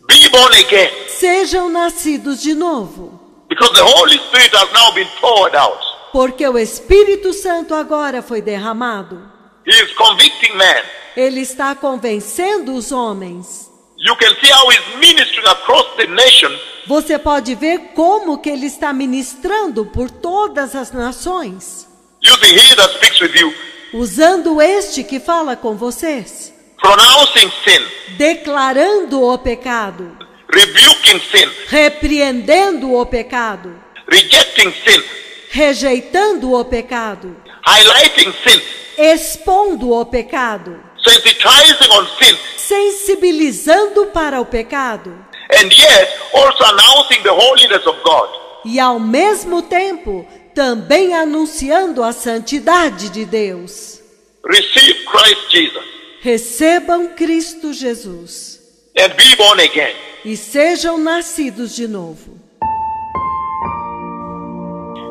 Be born again. Sejam nascidos de novo. Because the Holy Spirit has now been poured out. Porque o Espírito Santo agora foi derramado. He is convicting man. Ele está convencendo os homens. You can see how he's ministering across the nation. Você pode ver como que ele está ministrando por todas as nações, Using he that speaks with you. usando este que fala com vocês, Pronouncing sin. declarando o pecado, Rebuking sin. repreendendo o pecado, Rejecting sin. rejeitando o pecado, Highlighting sin. expondo o pecado, Sensitizing on sin. sensibilizando para o pecado And yet also announcing the holiness of God. e, ao mesmo tempo, também anunciando a santidade de Deus. Receive Christ Jesus. Recebam Cristo Jesus And be born again. e sejam nascidos de novo.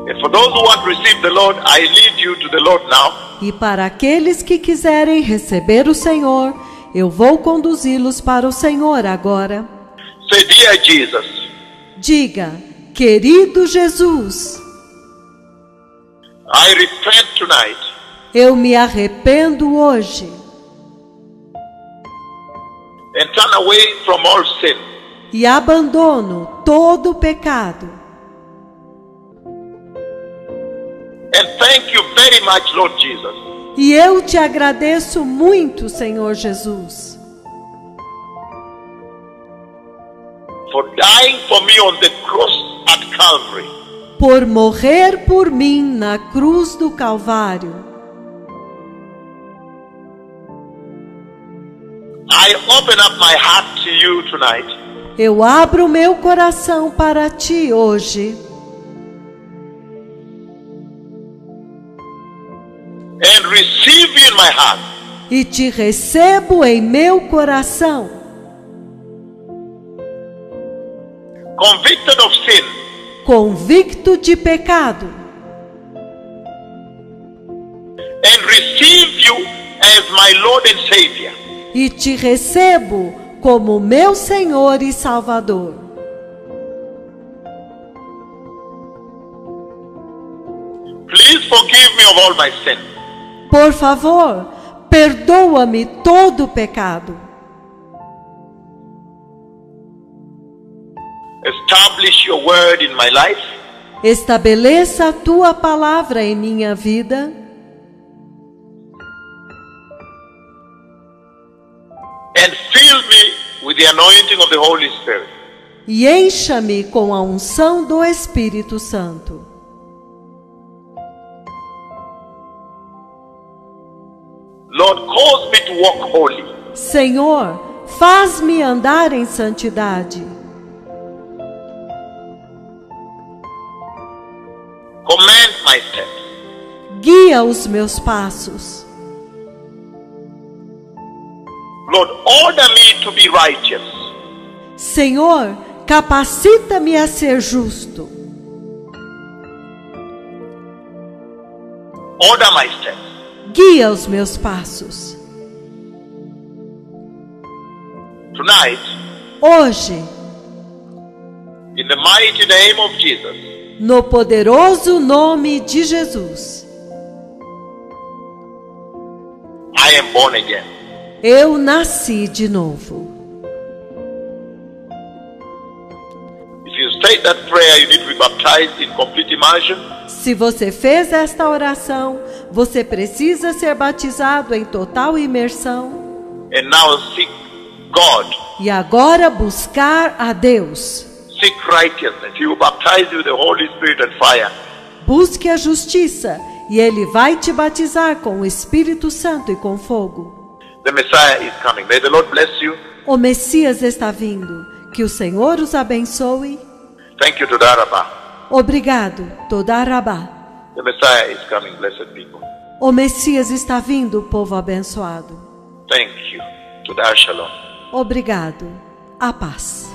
And for those who want to receive the Lord, I lead you to the Lord now. E para aqueles que quiserem receber o Senhor, eu vou conduzi-los para o Senhor agora. Say, dear Jesus, Diga, querido Jesus, I repent tonight eu me arrependo hoje and turn away from all sin. e abandono todo o pecado. And thank you very much, Lord Jesus, E eu te agradeço muito, Senhor Jesus, for dying for me on the cross at Calvary. por morrer por mim na cruz do Calvário. I open up my heart to you tonight. Eu abro meu coração para ti hoje And receive you in my heart. e te recebo em meu coração, Convicted of sin. convicto de pecado, And receive you as my Lord and Savior. e te recebo como meu Senhor e Salvador. Please forgive me of all my sin. Por favor, perdoa-me todo o pecado. Establish your word in my life. Estabeleça a tua palavra em minha vida And fill me with the anointing of the Holy Spirit. e encha-me com a unção do Espírito Santo. Lord, cause me to walk holy. Senhor, faz-me andar em santidade. Command my steps. Guia os meus passos. Lord, order me to be righteous. Senhor, capacita-me a ser justo. Order my steps. Guia os meus passos. Tonight, Hoje, in the mighty name of Jesus, no poderoso nome de Jesus, I am born again. eu nasci de novo. said that prayer, you need to be baptized in complete immersion. Se você fez esta oração, você precisa ser batizado em total imersão. And now seek God. E agora buscar a Deus. Seek righteousness. He will baptize you with the Holy Spirit and fire. Busque a justiça, e Ele vai te batizar com o Espírito Santo e com fogo. The Messiah is coming. May the Lord bless you. O Messias está vindo. Que o Senhor os abençoe. Thank you, Toda Rabbah. Obrigado, Toda Rabbah. The Messiah is coming, blessed people. O Messias está vindo, povo abençoado. Thank you. Toda Shalom. Obrigado. A paz.